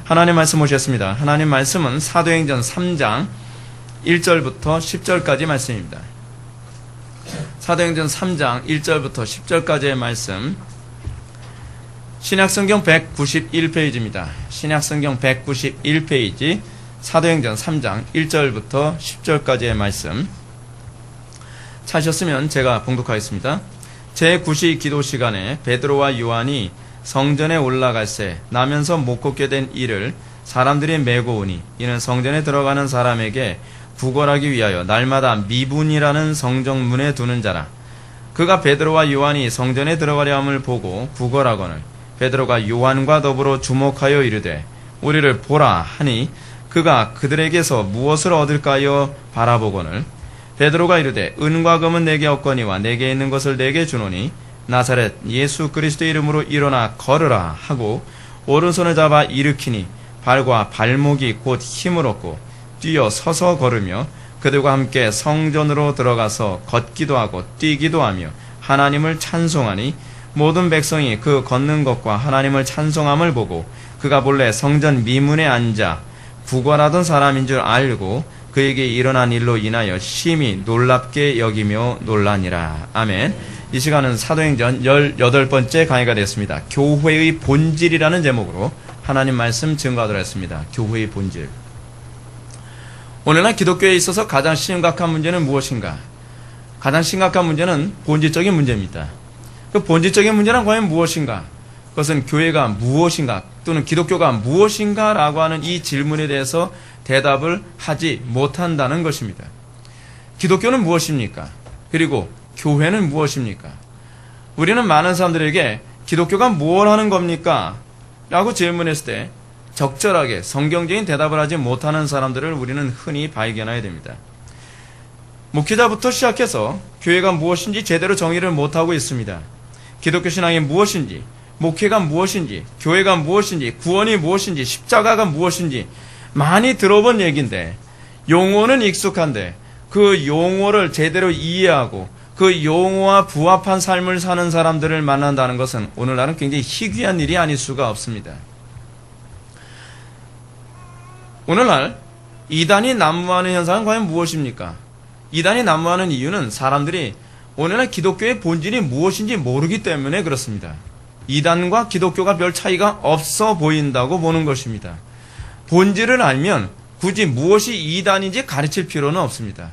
하나님 말씀 오셨습니다. 하나님 말씀은 사도행전 3장 1절부터 10절까지 말씀입니다. 사도행전 3장 1절부터 10절까지의 말씀, 신약성경 191페이지입니다. 신약성경 191페이지 사도행전 3장 1절부터 10절까지의 말씀 찾으셨으면 제가 봉독하겠습니다. 제9시 기도 시간에 베드로와 요한이 성전에 올라갈새 나면서 못 걷게 된 이를 사람들이 메고 오니 이는 성전에 들어가는 사람에게 구걸하기 위하여 날마다 미분이라는 성정문에 두는 자라. 그가 베드로와 요한이 성전에 들어가려 함을 보고 구걸하거늘 베드로가 요한과 더불어 주목하여 이르되 우리를 보라 하니 그가 그들에게서 무엇을 얻을까요 바라보거늘 베드로가 이르되 은과 금은 내게 없거니와 내게 있는 것을 내게 주노니 나사렛 예수 그리스도의 이름으로 일어나 걸으라 하고 오른손을 잡아 일으키니 발과 발목이 곧 힘을 얻고 뛰어 서서 걸으며 그들과 함께 성전으로 들어가서 걷기도 하고 뛰기도 하며 하나님을 찬송하니 모든 백성이 그 걷는 것과 하나님을 찬송함을 보고 그가 본래 성전 미문에 앉아 구걸하던 사람인 줄 알고 그에게 일어난 일로 인하여 심히 놀랍게 여기며 놀라니라. 아멘. 이 시간은 사도행전 18번째 강의가 되었습니다. 교회의 본질이라는 제목으로 하나님 말씀 증거하도록 했습니다. 교회의 본질. 오늘날 기독교에 있어서 가장 심각한 문제는 무엇인가? 가장 심각한 문제는 본질적인 문제입니다. 그 본질적인 문제는 과연 무엇인가? 그것은 교회가 무엇인가 또는 기독교가 무엇인가 라고 하는 이 질문에 대해서 대답을 하지 못한다는 것입니다. 기독교는 무엇입니까? 그리고 교회는 무엇입니까? 우리는 많은 사람들에게 기독교가 뭘 하는 겁니까? 라고 질문했을 때 적절하게 성경적인 대답을 하지 못하는 사람들을 우리는 흔히 발견해야 됩니다. 목회자부터 시작해서 교회가 무엇인지 제대로 정의를 못하고 있습니다. 기독교 신앙이 무엇인지, 목회가 무엇인지, 교회가 무엇인지, 구원이 무엇인지, 십자가가 무엇인지 많이 들어본 얘기인데 용어는 익숙한데 그 용어를 제대로 이해하고 그 용어와 부합한 삶을 사는 사람들을 만난다는 것은 오늘날은 굉장히 희귀한 일이 아닐 수가 없습니다. 오늘날 이단이 난무하는 현상은 과연 무엇입니까? 이단이 난무하는 이유는 사람들이 오늘날 기독교의 본질이 무엇인지 모르기 때문에 그렇습니다. 이단과 기독교가 별 차이가 없어 보인다고 보는 것입니다. 본질을 알면 굳이 무엇이 이단인지 가르칠 필요는 없습니다.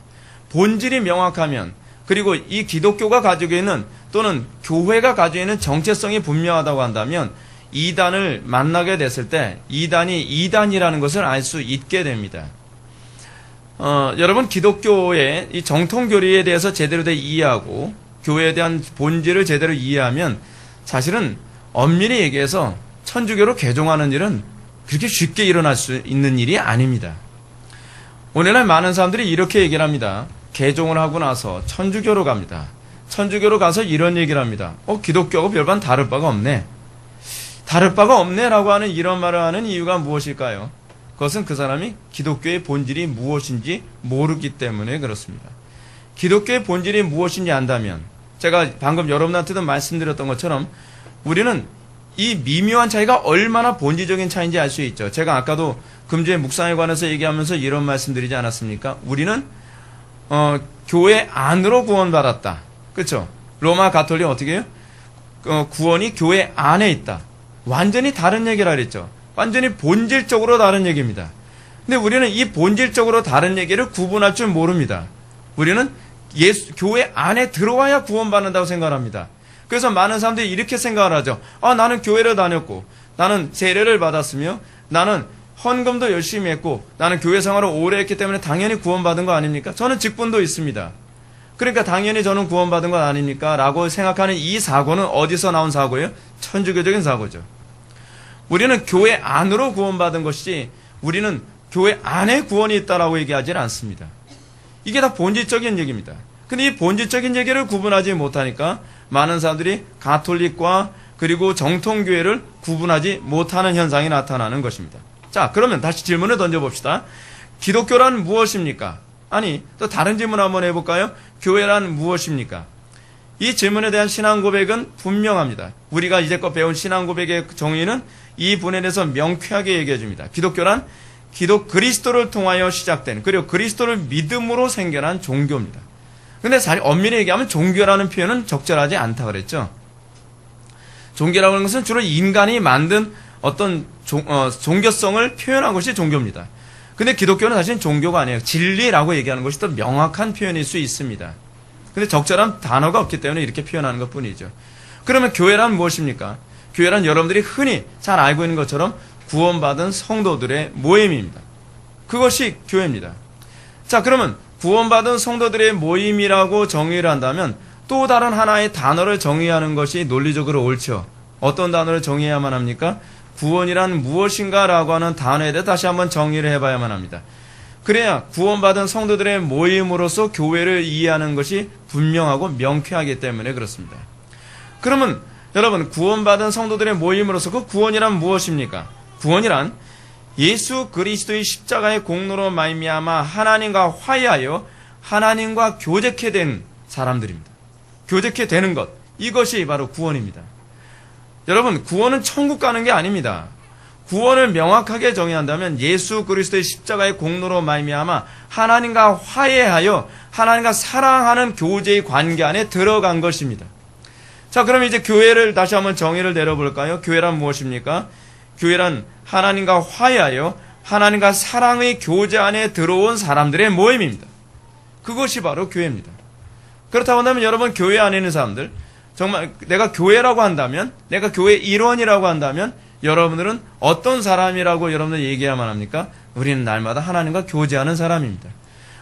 본질이 명확하면 그리고 이 기독교가 가지고 있는 또는 교회가 가지고 있는 정체성이 분명하다고 한다면 이단을 만나게 됐을 때 이단이 이단이라는 것을 알 수 있게 됩니다. 여러분 기독교의 이 정통교리에 대해서 제대로 이해하고 교회에 대한 본질을 제대로 이해하면 사실은 엄밀히 얘기해서 천주교로 개종하는 일은 그렇게 쉽게 일어날 수 있는 일이 아닙니다. 오늘날 많은 사람들이 이렇게 얘기를 합니다. 개종을 하고 나서 천주교로 갑니다. 천주교로 가서 이런 얘기를 합니다. 기독교하고 별반 다를 바가 없네. 다를 바가 없네 라고 하는 이런 말을 하는 이유가 무엇일까요? 그것은 그 사람이 기독교의 본질이 무엇인지 모르기 때문에 그렇습니다. 기독교의 본질이 무엇인지 안다면 제가 방금 여러분한테도 말씀드렸던 것처럼 우리는 이 미묘한 차이가 얼마나 본질적인 차이인지 알 수 있죠. 제가 아까도 금주의 묵상에 관해서 얘기하면서 이런 말씀드리지 않았습니까? 우리는 교회 안으로 구원받았다. 그렇죠? 로마 가톨릭 어떻게 해요? 구원이 교회 안에 있다. 완전히 다른 얘기를 하랬죠. 완전히 본질적으로 다른 얘기입니다. 근데 우리는 이 본질적으로 다른 얘기를 구분할 줄 모릅니다. 우리는 교회 안에 들어와야 구원받는다고 생각합니다. 그래서 많은 사람들이 이렇게 생각을 하죠. 나는 교회를 다녔고 나는 세례를 받았으며 나는 헌금도 열심히 했고 나는 교회 생활을 오래 했기 때문에 당연히 구원받은 거 아닙니까? 저는 직분도 있습니다. 그러니까 당연히 저는 구원받은 것 아닙니까? 라고 생각하는 이 사고는 어디서 나온 사고예요? 천주교적인 사고죠. 우리는 교회 안으로 구원받은 것이지 우리는 교회 안에 구원이 있다라고 얘기하지는 않습니다. 이게 다 본질적인 얘기입니다. 근데 이 본질적인 얘기를 구분하지 못하니까 많은 사람들이 가톨릭과 그리고 정통교회를 구분하지 못하는 현상이 나타나는 것입니다. 자, 그러면 다시 질문을 던져봅시다. 기독교란 무엇입니까? 아니, 또 다른 질문 한번 해볼까요? 교회란 무엇입니까? 이 질문에 대한 신앙 고백은 분명합니다. 우리가 이제껏 배운 신앙 고백의 정의는 이 부분에 대해서 명쾌하게 얘기해 줍니다. 기독교란 그리스도를 통하여 시작된, 그리고 그리스도를 믿음으로 생겨난 종교입니다. 근데 엄밀히 얘기하면 종교라는 표현은 적절하지 않다 그랬죠. 종교라고 하는 것은 주로 인간이 만든 어떤 종교성을 표현한 것이 종교입니다. 근데 기독교는 사실 종교가 아니에요. 진리라고 얘기하는 것이 더 명확한 표현일 수 있습니다. 근데 적절한 단어가 없기 때문에 이렇게 표현하는 것 뿐이죠. 그러면 교회란 무엇입니까? 교회란 여러분들이 흔히 잘 알고 있는 것처럼 구원받은 성도들의 모임입니다. 그것이 교회입니다. 자, 그러면 구원받은 성도들의 모임이라고 정의를 한다면 또 다른 하나의 단어를 정의하는 것이 논리적으로 옳죠. 어떤 단어를 정의해야만 합니까? 구원이란 무엇인가 라고 하는 단어에 대해 다시 한번 정의를 해봐야만 합니다. 그래야 구원받은 성도들의 모임으로서 교회를 이해하는 것이 분명하고 명쾌하기 때문에 그렇습니다. 그러면 여러분, 구원받은 성도들의 모임으로서 그 구원이란 무엇입니까? 구원이란 예수 그리스도의 십자가의 공로로 말미암아 하나님과 화해하여 하나님과 교제케 된 사람들입니다. 교제케 되는 것, 이것이 바로 구원입니다. 여러분, 구원은 천국 가는 게 아닙니다. 구원을 명확하게 정의한다면 예수 그리스도의 십자가의 공로로 말미암아 하나님과 화해하여 하나님과 사랑하는 교제의 관계 안에 들어간 것입니다. 자, 그럼 이제 교회를 다시 한번 정의를 내려볼까요? 교회란 무엇입니까? 교회란 하나님과 화해하여 하나님과 사랑의 교제 안에 들어온 사람들의 모임입니다. 그것이 바로 교회입니다. 그렇다고 한다면 여러분, 교회 안에 있는 사람들, 정말 내가 교회라고 한다면, 내가 교회 일원이라고 한다면 여러분들은 어떤 사람이라고 여러분들 얘기해야만 합니까? 우리는 날마다 하나님과 교제하는 사람입니다.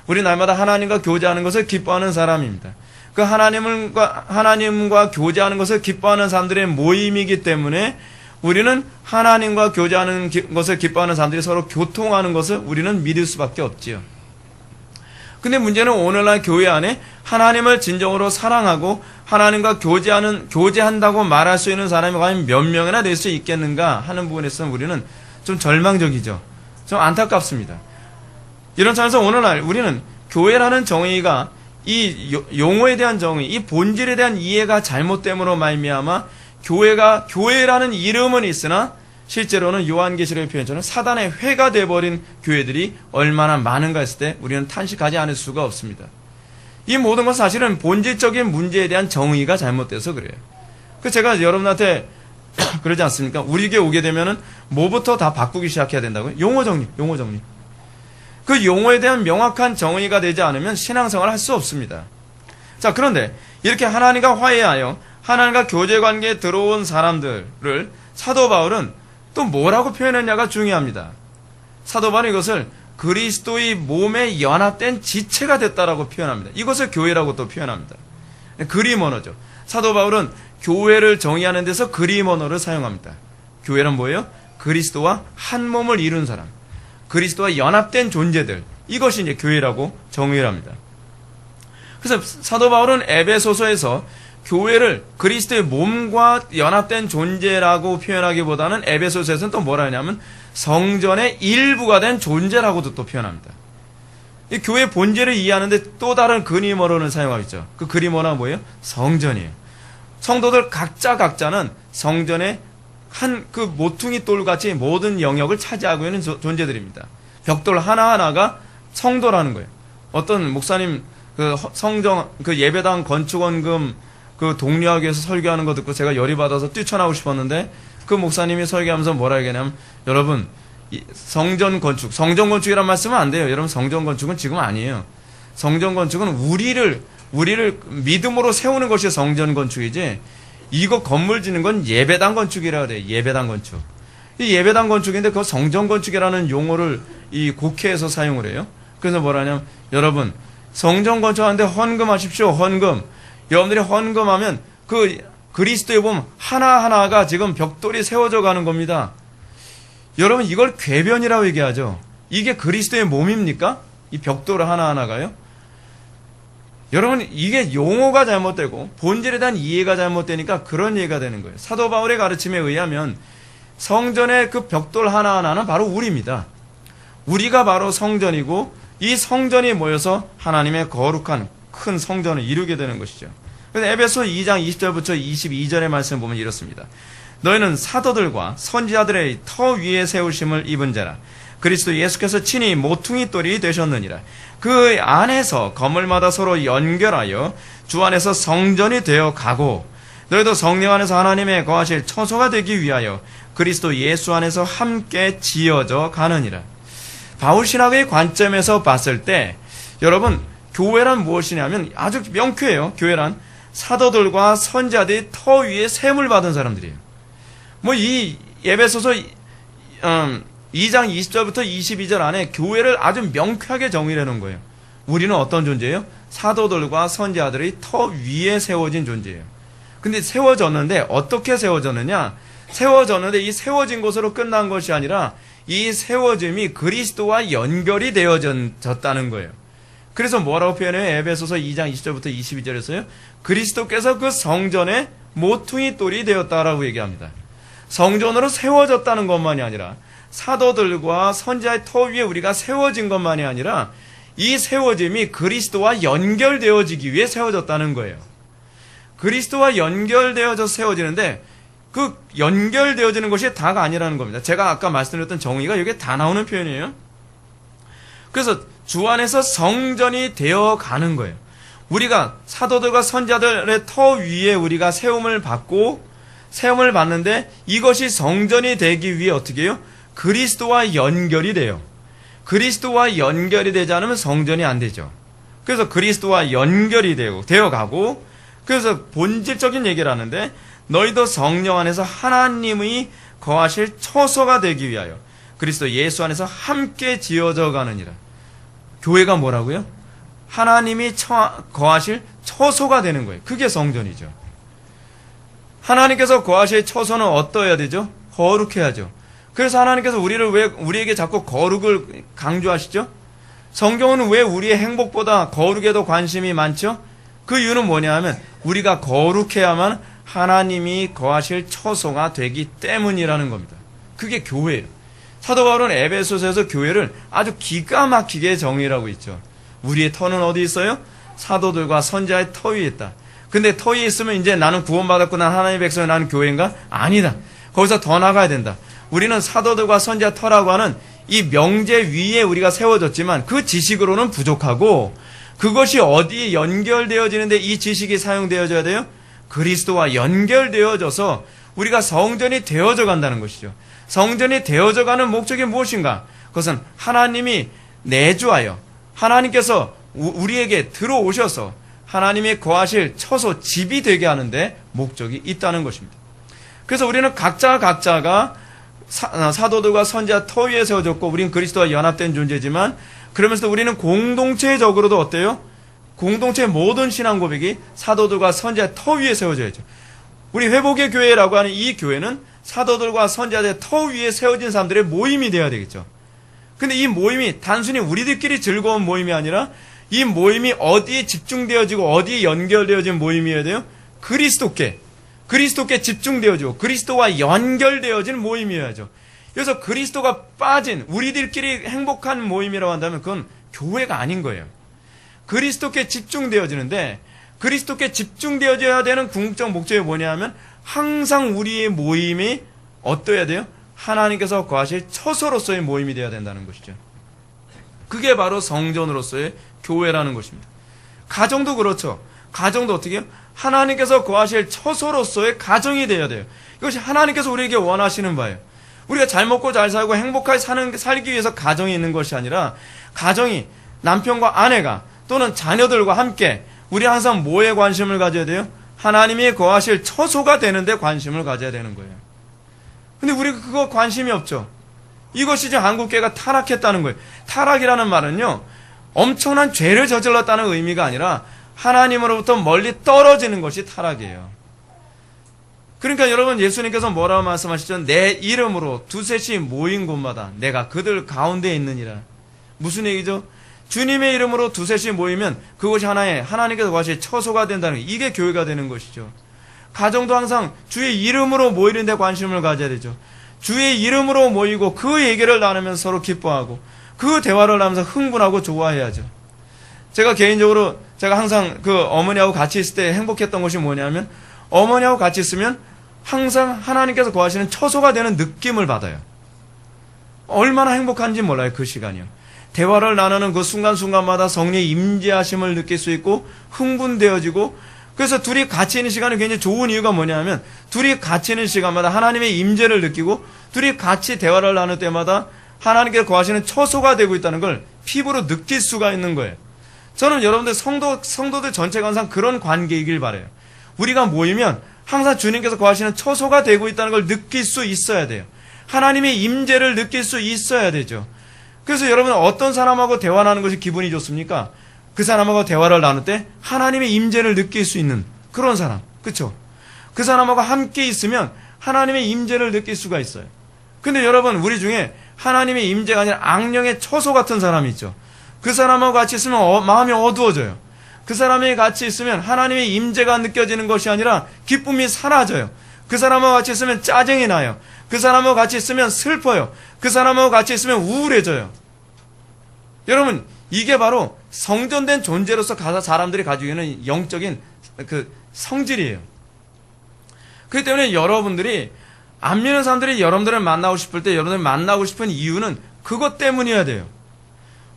우리 날마다 하나님과 교제하는 것을 기뻐하는 사람입니다. 그 하나님과 교제하는 것을 기뻐하는 사람들의 모임이기 때문에 우리는 하나님과 교제하는 것을 기뻐하는 사람들이 서로 교통하는 것을 우리는 믿을 수밖에 없지요. 근데 문제는 오늘날 교회 안에 하나님을 진정으로 사랑하고 하나님과 교제한다고 말할 수 있는 사람이 과연 몇 명이나 될 수 있겠는가 하는 부분에서 우리는 좀 절망적이죠. 좀 안타깝습니다. 이런 차원에서 오늘날 우리는 교회라는 정의가 이 용어에 대한 정의, 이 본질에 대한 이해가 잘못됨으로 말미암아 교회라는 이름은 있으나 실제로는 요한계시록의 표현처럼 사단의 회가 되어버린 교회들이 얼마나 많은가 했을 때 우리는 탄식하지 않을 수가 없습니다. 이 모든 것은 사실은 본질적인 문제에 대한 정의가 잘못돼서 그래요. 제가 여러분한테 그러지 않습니까? 우리 교회 오게 되면은 뭐부터 다 바꾸기 시작해야 된다고요? 용어 정리. 그 용어에 대한 명확한 정의가 되지 않으면 신앙생활을 할 수 없습니다. 자, 그런데 이렇게 하나님과 화해하여 하나님과 교제 관계에 들어온 사람들을 사도 바울은 또 뭐라고 표현했냐가 중요합니다. 사도 바울은 이것을 그리스도의 몸에 연합된 지체가 됐다라고 표현합니다. 이것을 교회라고 또 표현합니다. 그림 언어죠. 사도 바울은 교회를 정의하는 데서 그림 언어를 사용합니다. 교회란 뭐예요? 그리스도와 한 몸을 이룬 사람, 그리스도와 연합된 존재들, 이것이 이제 교회라고 정의를 합니다. 그래서 사도 바울은 에베소서에서 교회를 그리스도의 몸과 연합된 존재라고 표현하기보다는 에베소서에서는 또 뭐라 하냐면 성전의 일부가 된 존재라고도 또 표현합니다. 이 교회의 본질을 이해하는데 또 다른 그림어로는 사용하겠죠. 그 그림어는 뭐예요? 성전이에요. 성도들 각자는 성전의 한 그 모퉁이 돌같이 모든 영역을 차지하고 있는 존재들입니다. 벽돌 하나하나가 성도라는 거예요. 어떤 목사님 그 성전 그 예배당 건축원금 그 독려하기 위해서 설교하는 거 듣고 제가 열이 받아서 뛰쳐나오고 싶었는데 그 목사님이 설교하면서 뭐라 얘기하냐면 여러분 성전 건축이란 말씀은 안 돼요. 여러분 성전 건축은 지금 아니에요. 성전 건축은 우리를 믿음으로 세우는 것이 성전 건축이지 이거 건물 짓는 건 예배당 건축이라 그래요. 예배당 건축. 이 예배당 건축인데 그 성전 건축이라는 용어를 이 국회에서 사용을 해요. 그래서 뭐라냐면 여러분 성전 건축하는데 헌금하십시오. 헌금. 여러분들이 헌금하면 그 그리스도에 보면 하나하나가 지금 벽돌이 세워져 가는 겁니다. 여러분 이걸 궤변이라고 얘기하죠. 이게 그리스도의 몸입니까? 이 벽돌 하나하나가요? 여러분 이게 용어가 잘못되고 본질에 대한 이해가 잘못되니까 그런 얘기가 되는 거예요. 사도 바울의 가르침에 의하면 성전의 그 벽돌 하나하나는 바로 우리입니다. 우리가 바로 성전이고 이 성전이 모여서 하나님의 거룩한 큰 성전을 이루게 되는 것이죠. 그래서 에베소 2장 20절부터 22절의 말씀을 보면 이렇습니다. 너희는 사도들과 선지자들의 터 위에 세우심을 입은 자라. 그리스도 예수께서 친히 모퉁이 돌이 되셨느니라. 그 안에서 건물마다 서로 연결하여 주 안에서 성전이 되어 가고 너희도 성령 안에서 하나님의 거하실 처소가 되기 위하여 그리스도 예수 안에서 함께 지어져 가느니라. 바울 신학의 관점에서 봤을 때 여러분 교회란 무엇이냐면 아주 명쾌해요. 교회란 사도들과 선지자들이 터 위에 셈을 받은 사람들이에요. 뭐 이 에베소서 2장 20절부터 22절 안에 교회를 아주 명쾌하게 정의해 놓은 거예요. 우리는 어떤 존재예요? 사도들과 선지자들이 터 위에 세워진 존재예요. 근데 세워졌는데 어떻게 세워졌느냐? 세워졌는데 이 세워진 것으로 끝난 것이 아니라 이 세워짐이 그리스도와 연결이 되어졌다는 거예요. 그래서 뭐라고 표현해요? 에베소서 2장 20절부터 22절에서요. 그리스도께서 그 성전의 모퉁이 돌이 되었다라고 얘기합니다. 성전으로 세워졌다는 것만이 아니라 사도들과 선지자의 터 위에 우리가 세워진 것만이 아니라 이 세워짐이 그리스도와 연결되어지기 위해 세워졌다는 거예요. 그리스도와 연결되어져 세워지는데 그 연결되어지는 것이 다가 아니라는 겁니다. 제가 아까 말씀드렸던 정의가 여기에 다 나오는 표현이에요. 그래서 주 안에서 성전이 되어 가는 거예요. 우리가 사도들과 선지자들의 터 위에 우리가 세움을 받는데 이것이 성전이 되기 위해 어떻게 해요? 그리스도와 연결이 돼요. 그리스도와 연결이 되지 않으면 성전이 안 되죠. 그래서 그리스도와 연결이 되어 가고 그래서 본질적인 얘기를 하는데 너희도 성령 안에서 하나님의 거하실 처소가 되기 위하여 그리스도 예수 안에서 함께 지어져 가느니라. 교회가 뭐라고요? 하나님이 거하실 처소가 되는 거예요. 그게 성전이죠. 하나님께서 거하실 처소는 어떠해야 되죠? 거룩해야죠. 그래서 하나님께서 우리에게 자꾸 거룩을 강조하시죠? 성경은 왜 우리의 행복보다 거룩에 더 관심이 많죠? 그 이유는 뭐냐 하면 우리가 거룩해야만 하나님이 거하실 처소가 되기 때문이라는 겁니다. 그게 교회예요. 사도 바울은 에베소서에서 교회를 아주 기가 막히게 정의를 하고 있죠. 우리의 터는 어디 있어요? 사도들과 선지자의 터 위에 있다. 근데 터 위에 있으면 이제 나는 구원받았고 난 하나님의 백성이 나는 교회인가? 아니다. 거기서 더 나가야 된다. 우리는 사도들과 선지자 터라고 하는 이 명제 위에 우리가 세워졌지만 그 지식으로는 부족하고 그것이 어디에 연결되어지는데 이 지식이 사용되어져야 돼요? 그리스도와 연결되어져서 우리가 성전이 되어져 간다는 것이죠. 성전이 되어져 가는 목적이 무엇인가? 그것은 하나님이 내주하여 하나님께서 우리에게 들어오셔서 하나님이 거하실 처소, 집이 되게 하는데 목적이 있다는 것입니다. 그래서 우리는 각자가 사도들과 선지자 터 위에 세워졌고 우리는 그리스도와 연합된 존재지만 그러면서 우리는 공동체적으로도 어때요? 공동체의 모든 신앙 고백이 사도들과 선지자 터 위에 세워져야죠. 우리 회복의 교회라고 하는 이 교회는 사도들과 선지자의 터 위에 세워진 사람들의 모임이 되어야 되겠죠. 근데 이 모임이 단순히 우리들끼리 즐거운 모임이 아니라 이 모임이 어디에 집중되어지고 어디에 연결되어진 모임이어야 돼요? 그리스도께 집중되어지고 그리스도와 연결되어진 모임이어야죠. 그래서 그리스도가 빠진 우리들끼리 행복한 모임이라고 한다면 그건 교회가 아닌 거예요. 그리스도께 집중되어지는데 그리스도께 집중되어져야 되는 궁극적 목적이 뭐냐 하면 항상 우리의 모임이 어떠해야 돼요? 하나님께서 거하실 처소로서의 모임이 되어야 된다는 것이죠. 그게 바로 성전으로서의 교회라는 것입니다. 가정도 그렇죠. 가정도 어떻게 해요? 하나님께서 거하실 처소로서의 가정이 되어야 돼요. 이것이 하나님께서 우리에게 원하시는 바예요. 우리가 잘 먹고 잘 살고 행복하게 살기 위해서 가정이 있는 것이 아니라 가정이 남편과 아내가 또는 자녀들과 함께 우리 항상 뭐에 관심을 가져야 돼요? 하나님이 거하실 처소가 되는데 관심을 가져야 되는 거예요. 근데 우리가 그거 관심이 없죠. 이것이 지금 한국교회가 타락했다는 거예요. 타락이라는 말은요, 엄청난 죄를 저질렀다는 의미가 아니라 하나님으로부터 멀리 떨어지는 것이 타락이에요. 그러니까 여러분 예수님께서 뭐라고 말씀하시죠? 내 이름으로 두셋이 모인 곳마다 내가 그들 가운데 있느니라. 무슨 얘기죠? 주님의 이름으로 두셋이 모이면 그것이 하나님께서 거하실 처소가 된다는 거예요. 이게 교회가 되는 것이죠. 가정도 항상 주의 이름으로 모이는 데 관심을 가져야 되죠. 주의 이름으로 모이고 그 얘기를 나누면서 서로 기뻐하고 그 대화를 나누면서 흥분하고 좋아해야죠. 제가 개인적으로 제가 항상 그 어머니하고 같이 있을 때 행복했던 것이 뭐냐면 어머니하고 같이 있으면 항상 하나님께서 거하시는 처소가 되는 느낌을 받아요. 얼마나 행복한지 몰라요. 그 시간이요. 대화를 나누는 그 순간순간마다 성령의 임재하심을 느낄 수 있고 흥분되어지고, 그래서 둘이 같이 있는 시간이 굉장히 좋은 이유가 뭐냐면 둘이 같이 있는 시간마다 하나님의 임재를 느끼고 둘이 같이 대화를 나눌 때마다 하나님께서 거하시는 처소가 되고 있다는 걸 피부로 느낄 수가 있는 거예요. 저는 여러분들 성도들 전체가 항상 그런 관계이길 바라요. 우리가 모이면 항상 주님께서 거하시는 처소가 되고 있다는 걸 느낄 수 있어야 돼요. 하나님의 임재를 느낄 수 있어야 되죠. 그래서 여러분 어떤 사람하고 대화하는 것이 기분이 좋습니까? 그 사람하고 대화를 나눌 때 하나님의 임재를 느낄 수 있는 그런 사람, 그렇죠? 그 사람하고 함께 있으면 하나님의 임재를 느낄 수가 있어요. 근데 여러분 우리 중에 하나님의 임재가 아니라 악령의 처소 같은 사람이 있죠. 그 사람하고 같이 있으면 마음이 어두워져요. 그 사람이 같이 있으면 하나님의 임재가 느껴지는 것이 아니라 기쁨이 사라져요. 그 사람하고 같이 있으면 짜증이 나요. 그 사람하고 같이 있으면 슬퍼요. 그 사람하고 같이 있으면 우울해져요. 여러분 이게 바로 성전된 존재로서 사람들이 가지고 있는 영적인 그 성질이에요. 그렇기 때문에 여러분들이 안 믿는 사람들이 여러분들을 만나고 싶을 때 여러분들을 만나고 싶은 이유는 그것 때문이어야 돼요.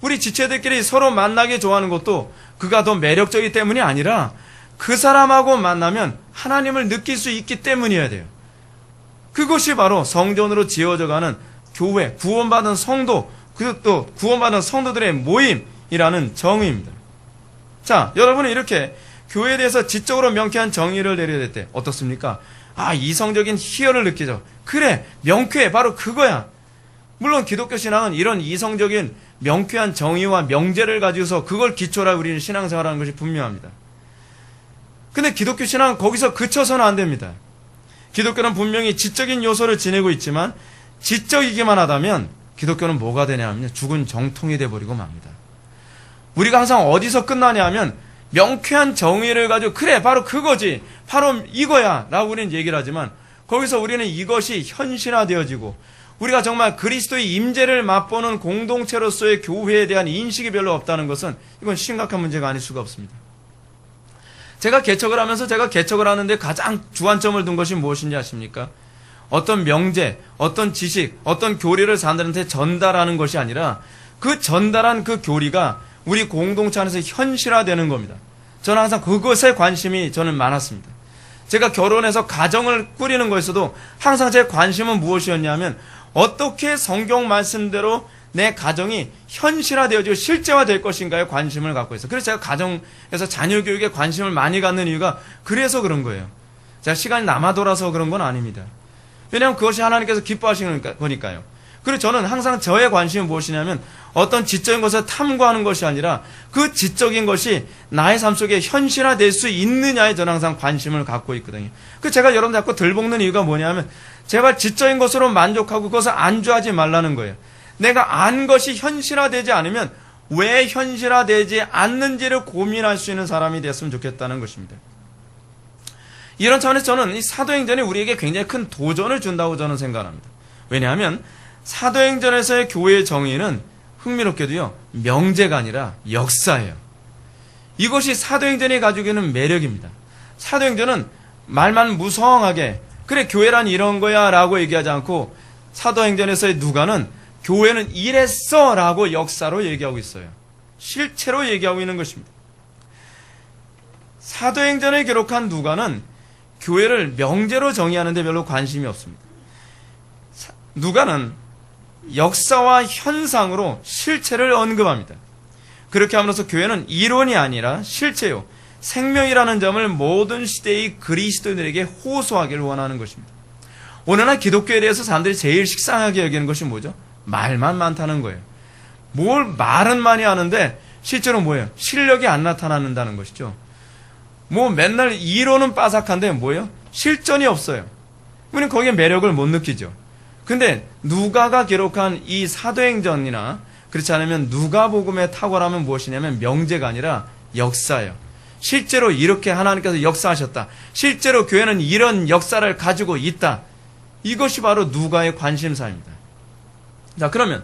우리 지체들끼리 서로 만나기 좋아하는 것도 그가 더 매력적이기 때문이 아니라 그 사람하고 만나면 하나님을 느낄 수 있기 때문이어야 돼요. 그것이 바로 성전으로 지어져가는 교회, 구원받은 성도, 그리고 또 구원받은 성도들의 모임이라는 정의입니다. 자, 여러분은 이렇게 교회에 대해서 지적으로 명쾌한 정의를 내려야 될 때 어떻습니까? 아, 이성적인 희열을 느끼죠. 그래, 명쾌해, 바로 그거야. 물론 기독교 신앙은 이런 이성적인 명쾌한 정의와 명제를 가지고서 그걸 기초로 우리는 신앙생활하는 것이 분명합니다. 근데 기독교 신앙은 거기서 그쳐서는 안 됩니다. 기독교는 분명히 지적인 요소를 지니고 있지만 지적이기만 하다면 기독교는 뭐가 되냐 하면 죽은 정통이 돼버리고 맙니다. 우리가 항상 어디서 끝나냐 하면 명쾌한 정의를 가지고 그래 바로 그거지 바로 이거야 라고 우리는 얘기를 하지만 거기서 우리는 이것이 현실화되어지고 우리가 정말 그리스도의 임재를 맛보는 공동체로서의 교회에 대한 인식이 별로 없다는 것은 이건 심각한 문제가 아닐 수가 없습니다. 제가 개척을 하면서 제가 개척을 하는데 가장 주안점을 둔 것이 무엇인지 아십니까? 어떤 명제, 어떤 지식, 어떤 교리를 사람들한테 전달하는 것이 아니라 그 전달한 그 교리가 우리 공동체 안에서 현실화되는 겁니다. 저는 항상 그것에 관심이 저는 많았습니다. 제가 결혼해서 가정을 꾸리는 것에서도 항상 제 관심은 무엇이었냐면 어떻게 성경 말씀대로 내 가정이 현실화되어지고 실제화될 것인가에 관심을 갖고 있어요. 그래서 제가 가정에서 자녀 교육에 관심을 많이 갖는 이유가 그래서 그런 거예요. 제가 시간이 남아 돌아서 그런 건 아닙니다. 왜냐하면 그것이 하나님께서 기뻐하시는 거니까요. 그리고 저는 항상 저의 관심은 무엇이냐면 어떤 지적인 것을 탐구하는 것이 아니라 그 지적인 것이 나의 삶 속에 현실화될 수 있느냐에 저는 항상 관심을 갖고 있거든요. 그 제가 여러분 자꾸 들볶는 이유가 뭐냐면 제발 지적인 것으로 만족하고 그것을 안주하지 말라는 거예요. 내가 안 것이 현실화되지 않으면 왜 현실화되지 않는지를 고민할 수 있는 사람이 됐으면 좋겠다는 것입니다. 이런 차원에서 저는 이 사도행전이 우리에게 굉장히 큰 도전을 준다고 저는 생각합니다. 왜냐하면 사도행전에서의 교회의 정의는 흥미롭게도요 명제가 아니라 역사예요. 이것이 사도행전이 가지고 있는 매력입니다. 사도행전은 말만 무성하게 그래 교회란 이런 거야 라고 얘기하지 않고 사도행전에서의 누가는 교회는 이랬어 라고 역사로 얘기하고 있어요. 실체로 얘기하고 있는 것입니다. 사도행전에 기록한 누가는 교회를 명제로 정의하는 데 별로 관심이 없습니다. 누가는 역사와 현상으로 실체를 언급합니다. 그렇게 함으로써 교회는 이론이 아니라 실체요, 생명이라는 점을 모든 시대의 그리스도인들에게 호소하기를 원하는 것입니다. 오늘날 기독교에 대해서 사람들이 제일 식상하게 여기는 것이 뭐죠? 말만 많다는 거예요. 뭘 말은 많이 하는데 실제로 뭐예요? 실력이 안 나타난다는 것이죠. 뭐 맨날 이론은 빠삭한데 뭐예요? 실전이 없어요. 우리는 거기에 매력을 못 느끼죠. 근데 누가가 기록한 이 사도행전이나 그렇지 않으면 누가복음의 탁월함은 무엇이냐면 명제가 아니라 역사예요. 실제로 이렇게 하나님께서 역사하셨다. 실제로 교회는 이런 역사를 가지고 있다. 이것이 바로 누가의 관심사입니다. 자, 그러면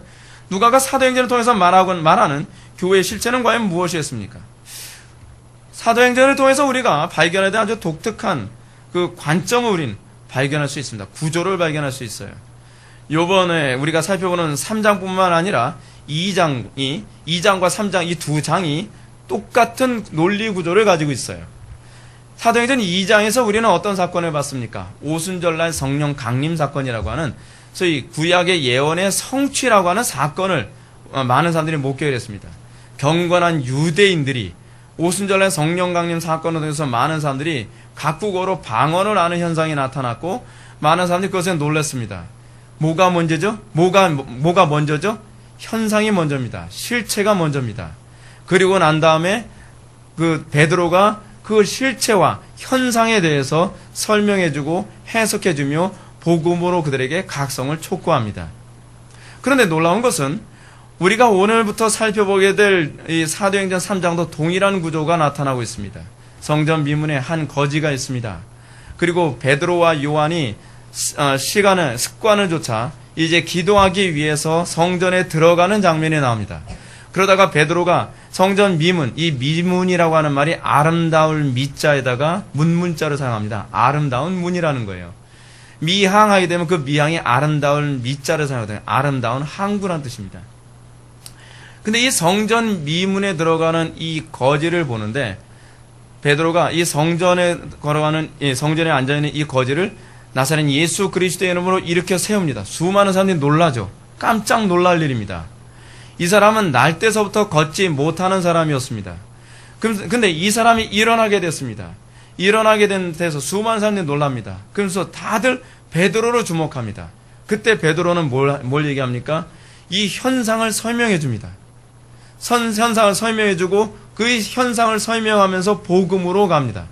누가가 사도행전을 통해서 말하는 교회의 실체는 과연 무엇이었습니까? 사도행전을 통해서 우리가 발견해야 될 아주 독특한 그 관점을 우린 발견할 수 있습니다. 구조를 발견할 수 있어요. 요번에 우리가 살펴보는 3장뿐만 아니라 2장과 3장 이 두 장이 똑같은 논리 구조를 가지고 있어요. 사도행전 2장에서 우리는 어떤 사건을 봤습니까? 오순절날 성령 강림 사건이라고 하는 소위 구약의 예언의 성취라고 하는 사건을 많은 사람들이 목격을 했습니다. 경건한 유대인들이 오순절날 성령 강림 사건을 통해서 많은 사람들이 각국어로 방언을 아는 현상이 나타났고 많은 사람들이 그것에 놀랐습니다. 뭐가 먼저죠? 뭐가 먼저죠? 현상이 먼저입니다. 실체가 먼저입니다. 그리고 난 다음에 그 베드로가 그 실체와 현상에 대해서 설명해주고 해석해주며 복음으로 그들에게 각성을 촉구합니다. 그런데 놀라운 것은 우리가 오늘부터 살펴보게 될 이 사도행전 3장도 동일한 구조가 나타나고 있습니다. 성전 미문에 한 거지가 있습니다. 그리고 베드로와 요한이 습관을 조차 이제 기도하기 위해서 성전에 들어가는 장면이 나옵니다. 그러다가 베드로가 성전 미문, 이 미문이라고 하는 말이 아름다울 미자에다가 문문자를 사용합니다. 아름다운 문이라는 거예요. 미항하게 되면 그 미항이 아름다울 미자를 사용하거든요. 아름다운 항구라는 뜻입니다. 근데 이 성전 미문에 들어가는 이 거지를 보는데 베드로가 이 성전에 걸어가는 성전에 앉아 있는 이 거지를 나사렛 예수 그리스도의 이름으로 일으켜 세웁니다. 수많은 사람들이 놀라죠. 깜짝 놀랄 일입니다. 이 사람은 날 때서부터 걷지 못하는 사람이었습니다. 근데 이 사람이 일어나게 됐습니다. 일어나게 된 데서 수많은 사람들이 놀랍니다. 그래서 다들 베드로를 주목합니다. 그때 베드로는 뭘 얘기합니까? 이 현상을 설명해 줍니다. 현상을 설명해 주고 그 현상을 설명하면서 복음으로 갑니다.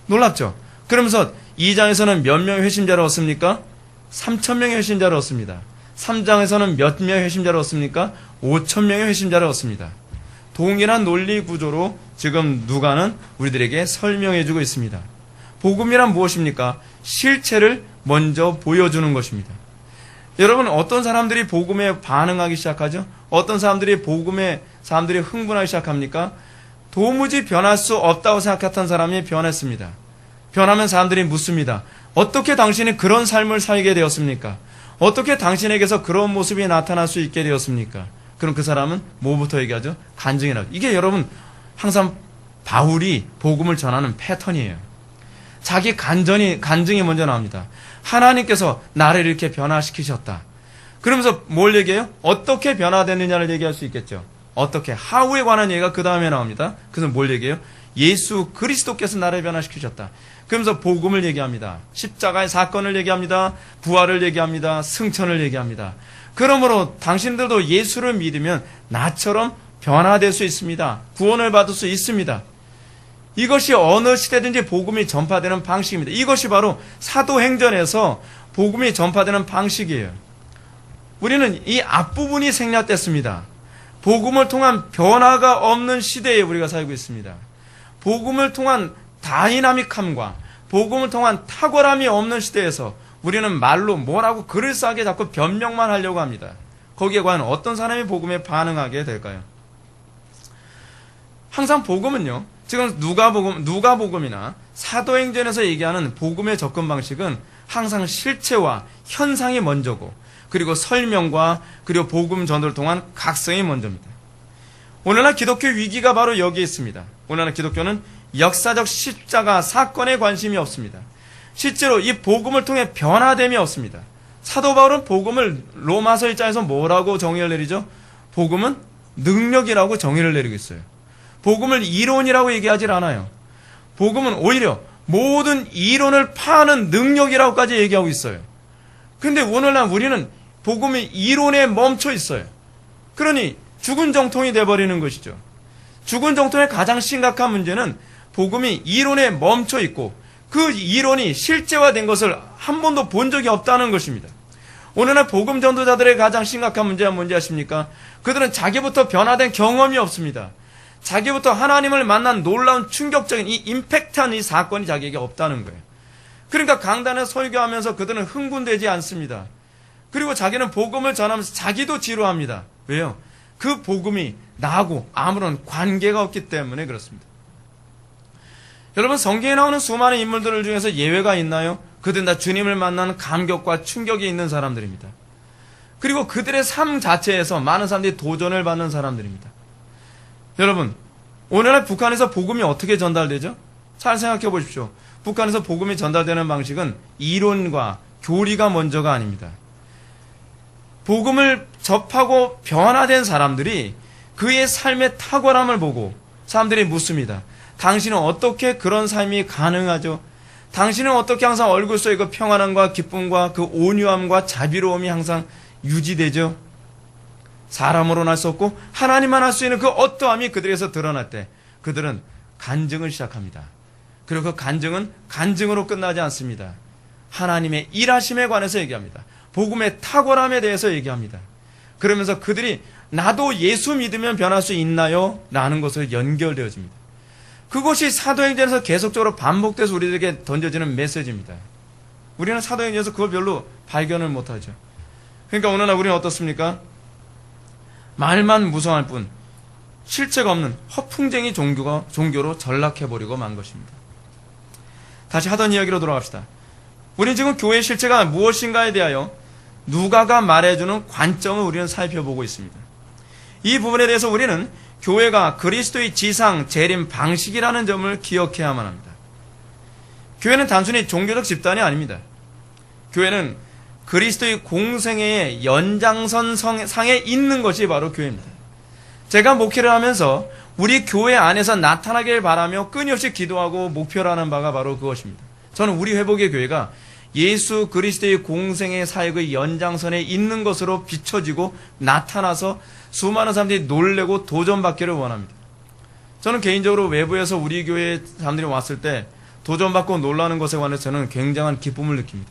놀랍죠? 그러면서 2장에서는 몇 명의 회심자를 얻습니까? 3,000명의 회심자를 얻습니다. 3장에서는 몇 명의 회심자를 얻습니까? 5,000명의 회심자를 얻습니다. 동일한 논리 구조로 지금 누가는 우리들에게 설명해주고 있습니다. 복음이란 무엇입니까? 실체를 먼저 보여주는 것입니다. 여러분, 어떤 사람들이 복음에 반응하기 시작하죠? 어떤 사람들이 복음에 사람들이 흥분하기 시작합니까? 도무지 변할 수 없다고 생각했던 사람이 변했습니다. 변하면 사람들이 묻습니다. 어떻게 당신이 그런 삶을 살게 되었습니까? 어떻게 당신에게서 그런 모습이 나타날 수 있게 되었습니까? 그럼 그 사람은 뭐부터 얘기하죠? 간증이라고. 이게 여러분 항상 바울이 복음을 전하는 패턴이에요. 자기 간증이 먼저 나옵니다. 하나님께서 나를 이렇게 변화시키셨다. 그러면서 뭘 얘기해요? 어떻게 변화됐느냐를 얘기할 수 있겠죠. 어떻게, how에 관한 얘기가 그 다음에 나옵니다. 그래서 뭘 얘기해요? 예수 그리스도께서 나를 변화시키셨다. 그러면서 복음을 얘기합니다. 십자가의 사건을 얘기합니다. 부활을 얘기합니다. 승천을 얘기합니다. 그러므로 당신들도 예수를 믿으면 나처럼 변화될 수 있습니다. 구원을 받을 수 있습니다. 이것이 어느 시대든지 복음이 전파되는 방식입니다. 이것이 바로 사도행전에서 복음이 전파되는 방식이에요. 우리는 이 앞부분이 생략됐습니다. 복음을 통한 변화가 없는 시대에 우리가 살고 있습니다. 복음을 통한 다이나믹함과 복음을 통한 탁월함이 없는 시대에서 우리는 말로 뭐라고 그럴싸하게 자꾸 변명만 하려고 합니다. 거기에 과연 어떤 사람이 복음에 반응하게 될까요? 항상 복음은요, 지금 누가복음이나 사도행전에서 얘기하는 복음의 접근 방식은 항상 실체와 현상이 먼저고, 그리고 설명과 그리고 복음 전도를 통한 각성이 먼저입니다. 오늘날 기독교 위기가 바로 여기에 있습니다. 오늘날 기독교는 역사적 십자가 사건에 관심이 없습니다. 실제로 이 복음을 통해 변화됨이 없습니다. 사도 바울은 복음을 로마서 1장에서 뭐라고 정의를 내리죠? 복음은 능력이라고 정의를 내리고 있어요. 복음을 이론이라고 얘기하지 않아요. 복음은 오히려 모든 이론을 파는 능력이라고까지 얘기하고 있어요. 근데 오늘날 우리는 복음이 이론에 멈춰 있어요. 그러니 죽은 정통이 돼버리는 것이죠. 죽은 정통의 가장 심각한 문제는 복음이 이론에 멈춰 있고 그 이론이 실제화된 것을 한 번도 본 적이 없다는 것입니다. 오늘날 복음 전도자들의 가장 심각한 문제가 뭔지 아십니까? 그들은 자기부터 변화된 경험이 없습니다. 자기부터 하나님을 만난 놀라운 충격적인 이 임팩트한 이 사건이 자기에게 없다는 거예요. 그러니까 강단에 설교하면서 그들은 흥분되지 않습니다. 그리고 자기는 복음을 전하면서 자기도 지루합니다. 왜요? 그 복음이 나하고 아무런 관계가 없기 때문에 그렇습니다. 여러분, 성경에 나오는 수많은 인물들 중에서 예외가 있나요? 그들은 다 주님을 만나는 감격과 충격이 있는 사람들입니다. 그리고 그들의 삶 자체에서 많은 사람들이 도전을 받는 사람들입니다. 여러분, 오늘날 북한에서 복음이 어떻게 전달되죠? 잘 생각해 보십시오. 북한에서 복음이 전달되는 방식은 이론과 교리가 먼저가 아닙니다. 복음을 접하고 변화된 사람들이 그의 삶의 탁월함을 보고 사람들이 묻습니다. 당신은 어떻게 그런 삶이 가능하죠? 당신은 어떻게 항상 얼굴 속에 그 평안함과 기쁨과 그 온유함과 자비로움이 항상 유지되죠? 사람으로는 할 수 없고 하나님만 할 수 있는 그 어떠함이 그들에서 드러날 때 그들은 간증을 시작합니다. 그리고 그 간증은 간증으로 끝나지 않습니다. 하나님의 일하심에 관해서 얘기합니다. 복음의 탁월함에 대해서 얘기합니다. 그러면서 그들이 나도 예수 믿으면 변할 수 있나요? 라는 것으로 연결되어집니다. 그것이 사도행전에서 계속적으로 반복돼서 우리들에게 던져지는 메시지입니다. 우리는 사도행전에서 그걸 별로 발견을 못하죠. 그러니까 오늘날 우리는 어떻습니까? 말만 무성할 뿐 실체가 없는 허풍쟁이 종교로 전락해버리고 만 것입니다. 다시 하던 이야기로 돌아갑시다. 우리는 지금 교회의 실체가 무엇인가에 대하여 누가가 말해주는 관점을 우리는 살펴보고 있습니다. 이 부분에 대해서 우리는 교회가 그리스도의 지상 재림 방식이라는 점을 기억해야만 합니다. 교회는 단순히 종교적 집단이 아닙니다. 교회는 그리스도의 공생애의 연장선상에 있는 것이 바로 교회입니다. 제가 목회를 하면서 우리 교회 안에서 나타나길 바라며 끊임없이 기도하고 목표라는 바가 바로 그것입니다. 저는 우리 회복의 교회가 예수 그리스도의 공생의 사역의 연장선에 있는 것으로 비춰지고 나타나서 수많은 사람들이 놀래고 도전받기를 원합니다. 저는 개인적으로 외부에서 우리 교회 사람들이 왔을 때 도전받고 놀라는 것에 관해서 저는 굉장한 기쁨을 느낍니다.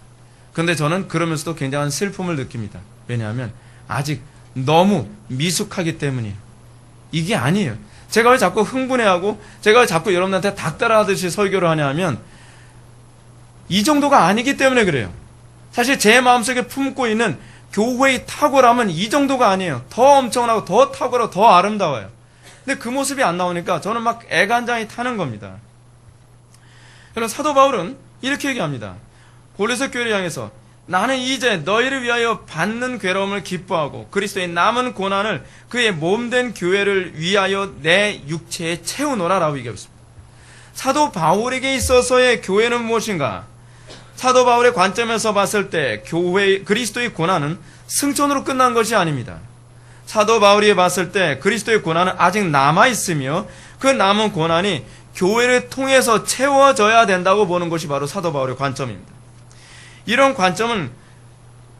그런데 저는 그러면서도 굉장한 슬픔을 느낍니다. 왜냐하면 아직 너무 미숙하기 때문이에요. 이게 아니에요. 제가 왜 자꾸 흥분해하고 제가 왜 자꾸 여러분한테 닥달하듯이 설교를 하냐 하면 이 정도가 아니기 때문에 그래요. 사실 제 마음속에 품고 있는 교회의 탁월함은 이 정도가 아니에요. 더 엄청나고 더 탁월하고 더 아름다워요. 근데 그 모습이 안 나오니까 저는 막 애간장이 타는 겁니다. 그럼 사도 바울은 이렇게 얘기합니다. 골로새 교회를 향해서 나는 이제 너희를 위하여 받는 괴로움을 기뻐하고 그리스도의 남은 고난을 그의 몸된 교회를 위하여 내 육체에 채우노라 라고 얘기했습니다. 사도 바울에게 있어서의 교회는 무엇인가? 사도 바울의 관점에서 봤을 때 교회 그리스도의 고난은 승천으로 끝난 것이 아닙니다. 사도 바울이 봤을 때 그리스도의 고난은 아직 남아있으며 그 남은 고난이 교회를 통해서 채워져야 된다고 보는 것이 바로 사도 바울의 관점입니다. 이런 관점은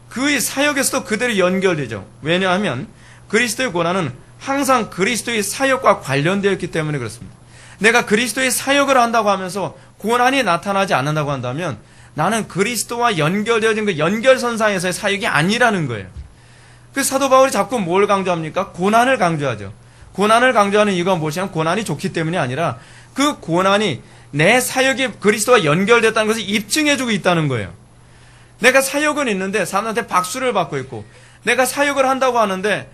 그의 사역에서도 그대로 연결되죠. 왜냐하면 그리스도의 고난은 항상 그리스도의 사역과 관련되어 있기 때문에 그렇습니다. 내가 그리스도의 사역을 한다고 하면서 고난이 나타나지 않는다고 한다면 나는 그리스도와 연결되어진 그 연결선상에서의 사역이 아니라는 거예요. 그 사도 바울이 자꾸 뭘 강조합니까? 고난을 강조하죠. 고난을 강조하는 이유가 무엇이냐면 고난이 좋기 때문이 아니라 그 고난이 내 사역이 그리스도와 연결됐다는 것을 입증해주고 있다는 거예요. 내가 사역은 있는데 사람한테 박수를 받고 있고 내가 사역을 한다고 하는데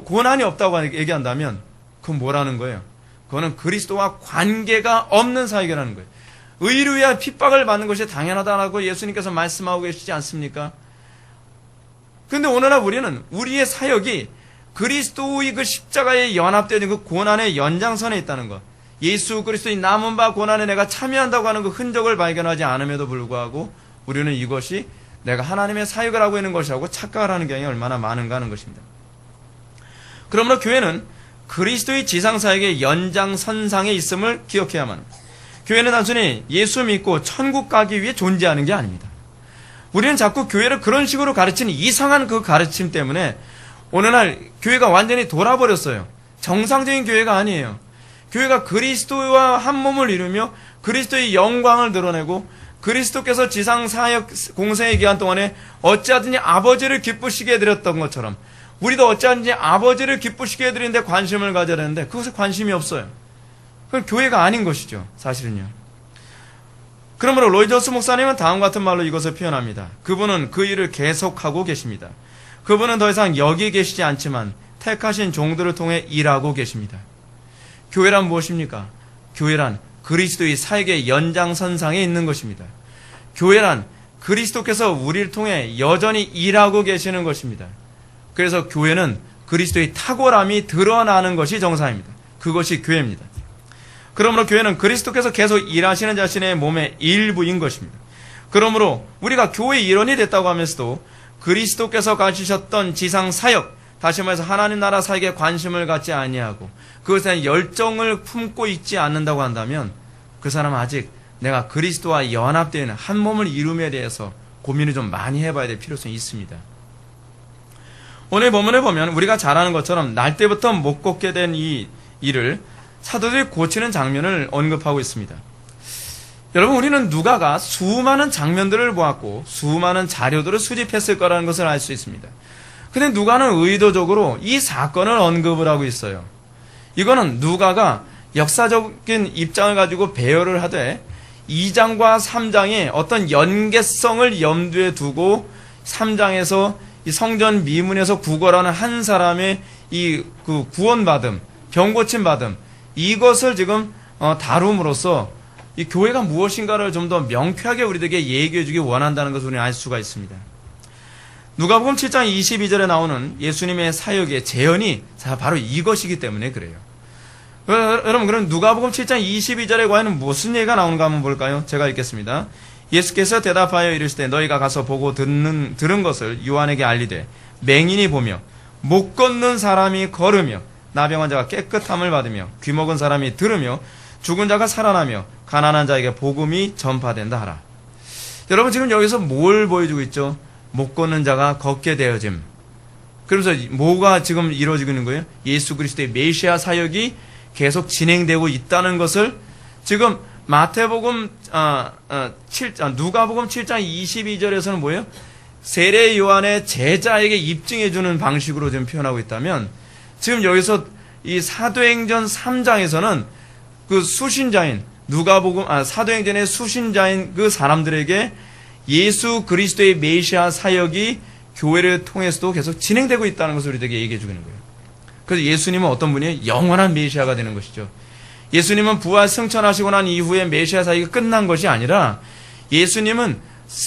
고난이 없다고 얘기한다면 그건 뭐라는 거예요? 그거는 그리스도와 관계가 없는 사역이라는 거예요. 의를 위하여 핍박을 받는 것이 당연하다라고 예수님께서 말씀하고 계시지 않습니까? 그런데 오늘날 우리는 우리의 사역이 그리스도의 그 십자가에 연합되어진 그 고난의 연장선에 있다는 것, 예수 그리스도의 남은 바 고난에 내가 참여한다고 하는 그 흔적을 발견하지 않음에도 불구하고 우리는 이것이 내가 하나님의 사역을 하고 있는 것이라고 착각을 하는 경향이 얼마나 많은가 하는 것입니다. 그러므로 교회는 그리스도의 지상사역의 연장선상에 있음을 기억해야만 합니다. 교회는 단순히 예수 믿고 천국 가기 위해 존재하는 게 아닙니다. 우리는 자꾸 교회를 그런 식으로 가르치는 이상한 그 가르침 때문에 오늘날 교회가 완전히 돌아버렸어요. 정상적인 교회가 아니에요. 교회가 그리스도와 한 몸을 이루며 그리스도의 영광을 드러내고 그리스도께서 지상 사역 공생의 기간 동안에 어찌하든지 아버지를 기쁘시게 해드렸던 것처럼 우리도 어찌하든지 아버지를 기쁘시게 해드리는데 관심을 가져야 되는데 그것에 관심이 없어요. 그건 교회가 아닌 것이죠. 사실은요. 그러므로 로이 존스 목사님은 다음과 같은 말로 이것을 표현합니다. 그분은 그 일을 계속하고 계십니다. 그분은 더 이상 여기 계시지 않지만 택하신 종들을 통해 일하고 계십니다. 교회란 무엇입니까? 교회란 그리스도의 사역의 연장선상에 있는 것입니다. 교회란 그리스도께서 우리를 통해 여전히 일하고 계시는 것입니다. 그래서 교회는 그리스도의 탁월함이 드러나는 것이 정상입니다. 그것이 교회입니다. 그러므로 교회는 그리스도께서 계속 일하시는 자신의 몸의 일부인 것입니다. 그러므로 우리가 교회의 일원이 됐다고 하면서도 그리스도께서 가지셨던 지상 사역, 다시 말해서 하나님 나라 사역에 관심을 갖지 아니하고 그것에 대한 열정을 품고 있지 않는다고 한다면 그 사람은 아직 내가 그리스도와 연합되어 있는 한 몸을 이룸에 대해서 고민을 좀 많이 해봐야 될 필요성이 있습니다. 오늘 본문에 보면 우리가 잘 아는 것처럼 날 때부터 못 걷게 된 이 일을 사도들이 고치는 장면을 언급하고 있습니다. 여러분, 우리는 누가가 수많은 장면들을 보았고 수많은 자료들을 수집했을 거라는 것을 알 수 있습니다. 근데 누가는 의도적으로 이 사건을 언급을 하고 있어요. 이거는 누가가 역사적인 입장을 가지고 배열을 하되 2장과 3장의 어떤 연계성을 염두에 두고 3장에서 이 성전 미문에서 구걸하는 한 사람의 그 구원받음, 병고침받음, 이것을 지금 다룸으로써 이 교회가 무엇인가를 좀 더 명쾌하게 우리들에게 얘기해 주기 원한다는 것을 우리는 알 수가 있습니다. 누가복음 7장 22절에 나오는 예수님의 사역의 재현이 바로 이것이기 때문에 그래요. 여러분, 그럼 누가복음 7장 22절에 과연 무슨 얘기가 나오는가 한번 볼까요? 제가 읽겠습니다. 예수께서 대답하여 이르시되 너희가 가서 보고 들은 것을 요한에게 알리되 맹인이 보며 못 걷는 사람이 걸으며 나병한 자가 깨끗함을 받으며 귀먹은 사람이 들으며 죽은 자가 살아나며 가난한 자에게 복음이 전파된다 하라. 여러분, 지금 여기서 뭘 보여주고 있죠? 못 걷는 자가 걷게 되어짐. 그러면서 뭐가 지금 이루어지고 있는 거예요? 예수 그리스도의 메시아 사역이 계속 진행되고 있다는 것을 지금 누가복음 7장 22절에서는 뭐예요? 세례 요한의 제자에게 입증해 주는 방식으로 지금 표현하고 있다면, 지금 여기서 이 사도행전 3장에서는 그 수신자인 사도행전의 수신자인 그 사람들에게 예수 그리스도의 메시아 사역이 교회를 통해서도 계속 진행되고 있다는 것을 우리에게 얘기해 주는 거예요. 그래서 예수님은 어떤 분이에요? 영원한 메시아가 되는 것이죠. 예수님은 부활 승천하시고 난 이후에 메시아 사역이 끝난 것이 아니라 예수님은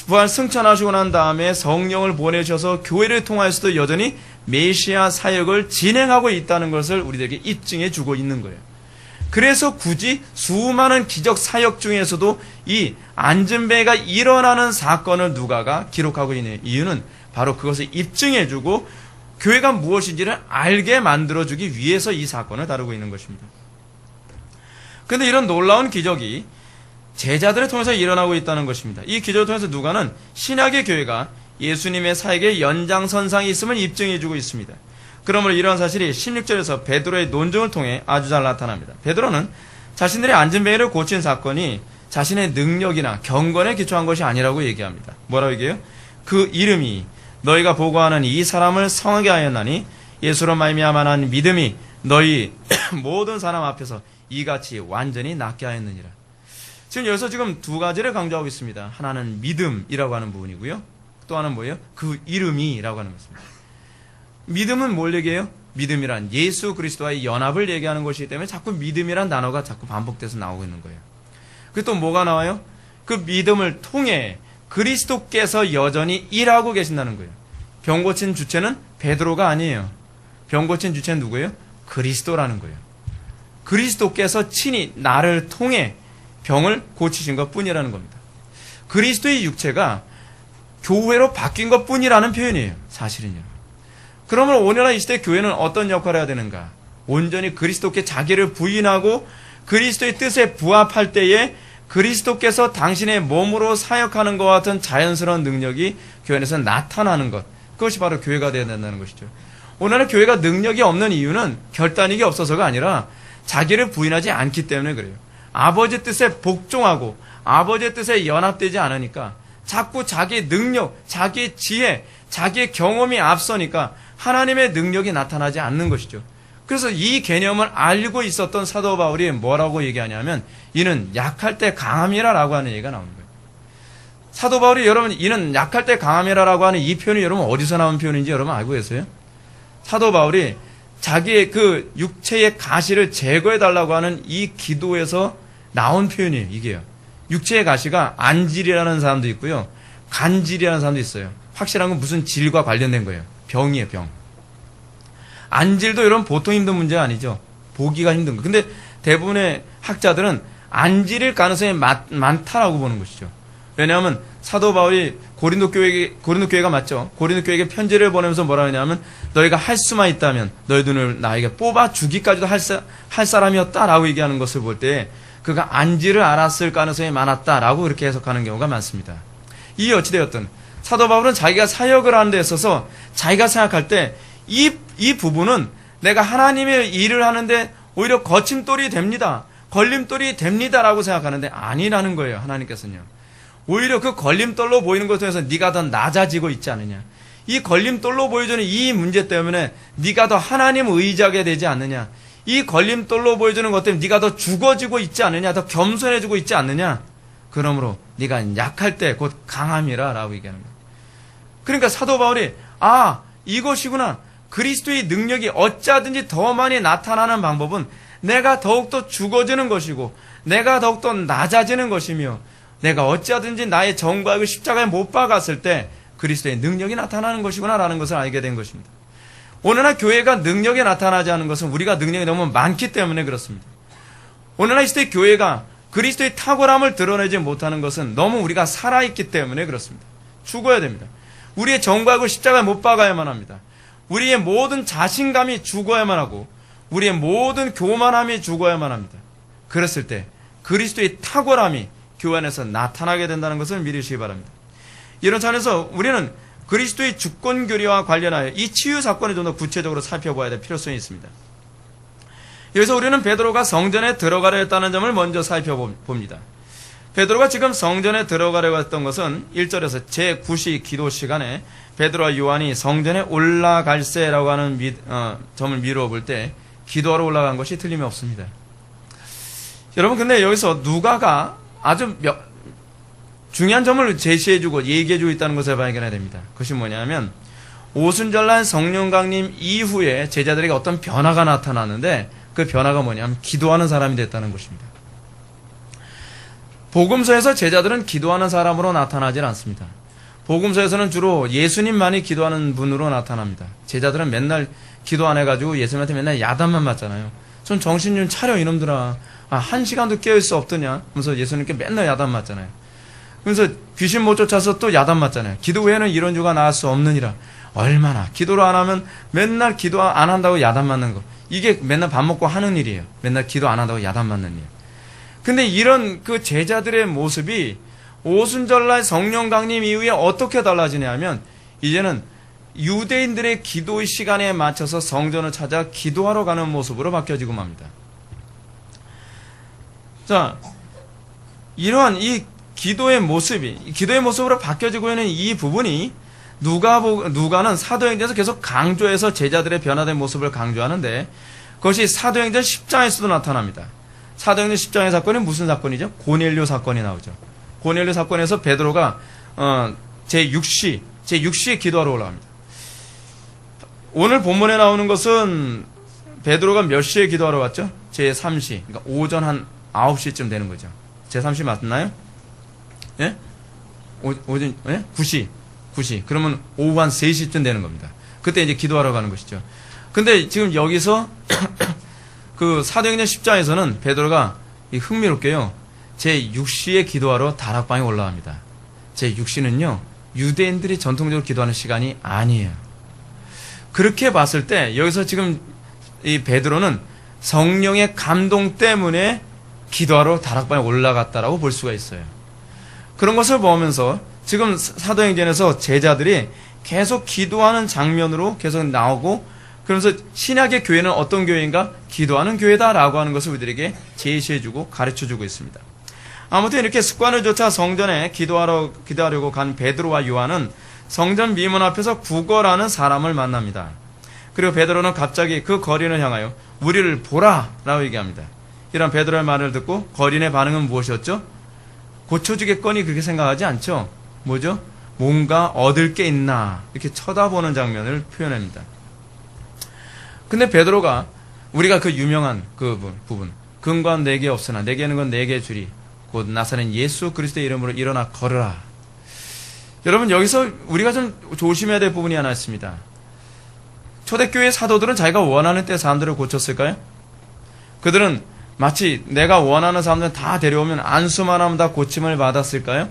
부활 승천하시고 난 다음에 성령을 보내셔서 교회를 통하여서도 여전히 메시아 사역을 진행하고 있다는 것을 우리에게 입증해 주고 있는 거예요. 그래서 굳이 수많은 기적 사역 중에서도 이 안진배가 일어나는 사건을 누가가 기록하고 있는 이유는 바로 그것을 입증해 주고 교회가 무엇인지를 알게 만들어주기 위해서 이 사건을 다루고 있는 것입니다. 그런데 이런 놀라운 기적이 제자들을 통해서 일어나고 있다는 것입니다. 이 기적을 통해서 누가는 신약의 교회가 예수님의 사역의 연장선상에 있음을 입증해주고 있습니다. 그러므로 이러한 사실이 16절에서 베드로의 논증을 통해 아주 잘 나타납니다. 베드로는 자신들의 안진뱅이를 고친 사건이 자신의 능력이나 경건에 기초한 것이 아니라고 얘기합니다. 뭐라고 얘기해요? 그 이름이 너희가 보고하는 이 사람을 성하게 하였나니 예수로 말미암아 난 믿음이 너희 모든 사람 앞에서 이같이 완전히 낫게 하였느니라. 지금 여기서 지금 두 가지를 강조하고 있습니다. 하나는 믿음이라고 하는 부분이고요. 또 하나는 뭐예요? 그 이름이라고 하는 것입니다. 믿음은 뭘 얘기해요? 믿음이란 예수 그리스도와의 연합을 얘기하는 것이기 때문에 자꾸 믿음이란 단어가 자꾸 반복돼서 나오고 있는 거예요. 그리고 또 뭐가 나와요? 그 믿음을 통해 그리스도께서 여전히 일하고 계신다는 거예요. 병 고친 주체는 베드로가 아니에요. 병 고친 주체는 누구예요? 그리스도라는 거예요. 그리스도께서 친히 나를 통해 병을 고치신 것 뿐이라는 겁니다. 그리스도의 육체가 교회로 바뀐 것 뿐이라는 표현이에요. 사실은요. 그러면 오늘날 이 시대 교회는 어떤 역할을 해야 되는가? 온전히 그리스도께 자기를 부인하고 그리스도의 뜻에 부합할 때에 그리스도께서 당신의 몸으로 사역하는 것과 같은 자연스러운 능력이 교회 안에서 나타나는 것. 그것이 바로 교회가 되어야 된다는 것이죠. 오늘날 교회가 능력이 없는 이유는 결단력이 없어서가 아니라 자기를 부인하지 않기 때문에 그래요. 아버지 뜻에 복종하고 아버지의 뜻에 연합되지 않으니까 자꾸 자기 능력, 자기 지혜, 자기의 경험이 앞서니까 하나님의 능력이 나타나지 않는 것이죠. 그래서 이 개념을 알고 있었던 사도 바울이 뭐라고 얘기하냐면 이는 약할 때 강함이라라고 하는 얘기가 나오는 거예요. 사도 바울이 여러분 이는 약할 때 강함이라라고 하는 이 표현이 여러분 어디서 나온 표현인지 여러분 알고 계세요? 사도 바울이 자기의 그 육체의 가시를 제거해 달라고 하는 이 기도에서 나온 표현이에요. 이게요. 육체의 가시가 안질이라는 사람도 있고요. 간질이라는 사람도 있어요. 확실한 건 무슨 질과 관련된 거예요. 병이에요, 병. 안질도 이런 보통 힘든 문제가 아니죠. 보기가 힘든 거. 근데 대부분의 학자들은 안질일 가능성이 많다라고 보는 것이죠. 왜냐하면 사도 바울이 고린도 교회가 맞죠. 고린도 교회에게 편지를 보내면서 뭐라 하냐면 너희가 할 수만 있다면 너희들을 나에게 뽑아 주기까지도 할 사람이었다라고 얘기하는 것을 볼 때 그가 안지를 알았을 가능성이 많았다라고 그렇게 해석하는 경우가 많습니다. 이 어찌되었든 사도 바울은 자기가 사역을 하는 데 있어서 자기가 생각할 때 이 부분은 내가 하나님의 일을 하는데 오히려 거침돌이 됩니다. 걸림돌이 됩니다라고 생각하는데 아니라는 거예요. 하나님께서는요. 오히려 그 걸림돌로 보이는 것에 대해서 네가 더 낮아지고 있지 않느냐. 이 걸림돌로 보여주는 이 문제 때문에 네가 더 하나님 의지하게 되지 않느냐. 이 걸림돌로 보여주는 것 때문에 네가 더 죽어지고 있지 않느냐. 더 겸손해지고 있지 않느냐. 그러므로 네가 약할 때 곧 강함이라 라고 얘기하는 거예요. 그러니까 사도 바울이 이것이구나. 그리스도의 능력이 어찌하든지 더 많이 나타나는 방법은 내가 더욱더 죽어지는 것이고 내가 더욱더 낮아지는 것이며 내가 어찌하든지 나의 정과를 십자가에 못 박았을 때 그리스도의 능력이 나타나는 것이구나 라는 것을 알게 된 것입니다. 오늘날 교회가 능력이 나타나지 않은 것은 우리가 능력이 너무 많기 때문에 그렇습니다. 오늘날 이 시대 교회가 그리스도의 탁월함을 드러내지 못하는 것은 너무 우리가 살아있기 때문에 그렇습니다. 죽어야 됩니다. 우리의 정과를 십자가에 못 박아야만 합니다. 우리의 모든 자신감이 죽어야만 하고 우리의 모든 교만함이 죽어야만 합니다. 그랬을 때 그리스도의 탁월함이 교회 안에서 나타나게 된다는 것을 믿으시기 바랍니다. 이런 차원에서 우리는 그리스도의 주권교리와 관련하여 이 치유 사건을 좀 더 구체적으로 살펴봐야 될 필요성이 있습니다. 여기서 우리는 베드로가 성전에 들어가려 했다는 점을 먼저 살펴봅니다. 베드로가 지금 성전에 들어가려고 했던 것은 1절에서 제9시 기도 시간에 베드로와 요한이 성전에 올라갈세라고 하는 점을 미루어 볼 때 기도하러 올라간 것이 틀림이 없습니다. 여러분 근데 여기서 누가가 아주 중요한 점을 제시해주고 얘기해주고 있다는 것을 발견해야 됩니다. 그것이 뭐냐면 오순절날 성령 강림 이후에 제자들에게 어떤 변화가 나타나는데 그 변화가 뭐냐면 기도하는 사람이 됐다는 것입니다. 복음서에서 제자들은 기도하는 사람으로 나타나질 않습니다. 복음서에서는 주로 예수님만이 기도하는 분으로 나타납니다. 제자들은 맨날 기도 안 해가지고 예수님한테 맨날 야단만 맞잖아요. 좀 정신 좀 차려 이놈들아. 한 시간도 깨어있을 수 없더냐 하면서 예수님께 맨날 야단 맞잖아요. 그래서 귀신 못 쫓아서 또 야단 맞잖아요. 기도 외에는 이런 주가 나을 수 없느니라. 얼마나 기도를 안 하면 맨날 기도 안 한다고 야단 맞는 거. 이게 맨날 밥 먹고 하는 일이에요. 맨날 기도 안 한다고 야단 맞는 일. 근데 이런 그 제자들의 모습이 오순절날 성령 강림 이후에 어떻게 달라지냐면 이제는 유대인들의 기도의 시간에 맞춰서 성전을 찾아 기도하러 가는 모습으로 바뀌어지고 맙니다. 자, 이러한 이 기도의 모습으로 바뀌어지고 있는 이 부분이 누가는 사도행전에서 계속 강조해서 제자들의 변화된 모습을 강조하는데 그것이 사도행전 10장에서도 나타납니다. 사도행전 10장의 사건이 무슨 사건이죠? 고넬료 사건이 나오죠. 고넬료 사건에서 베드로가 제6시에 기도하러 올라갑니다. 오늘 본문에 나오는 것은 베드로가 몇 시에 기도하러 왔죠? 제3시. 그러니까 오전 한 9시쯤 되는 거죠. 제3시 맞나요? 예? 오전, 예? 9시. 그러면 오후 한 3시쯤 되는 겁니다. 그때 이제 기도하러 가는 것이죠. 근데 지금 여기서 그 사도행전 10장에서는 베드로가 흥미롭게요. 제6시에 기도하러 다락방에 올라갑니다. 제6시는요. 유대인들이 전통적으로 기도하는 시간이 아니에요. 그렇게 봤을 때 여기서 지금 이 베드로는 성령의 감동 때문에 기도하러 다락방에 올라갔다라고 볼 수가 있어요. 그런 것을 보면서 지금 사도행전에서 제자들이 계속 기도하는 장면으로 계속 나오고 그러면서 신약의 교회는 어떤 교회인가? 기도하는 교회다라고 하는 것을 우리들에게 제시해주고 가르쳐주고 있습니다. 아무튼 이렇게 습관을 쫓아 성전에 기도하려고 간 베드로와 요한은 성전 미문 앞에서 구걸하는 사람을 만납니다. 그리고 베드로는 갑자기 그 거린을 향하여 우리를 보라! 라고 얘기합니다. 이런 베드로의 말을 듣고 거린의 반응은 무엇이었죠? 고쳐주겠거니 그렇게 생각하지 않죠? 뭐죠? 뭔가 얻을 게 있나 이렇게 쳐다보는 장면을 표현합니다. 근데 베드로가 우리가 그 유명한 그 부분 근거는 내게 없으나 내게는 건 내게 주리. 곧 나사렛 예수 그리스도의 이름으로 일어나 걸으라. 여러분, 여기서 우리가 좀 조심해야 될 부분이 하나 있습니다. 초대교회 사도들은 자기가 원하는 때 사람들을 고쳤을까요? 그들은 마치 내가 원하는 사람들 다 데려오면 안수만 하면 다 고침을 받았을까요?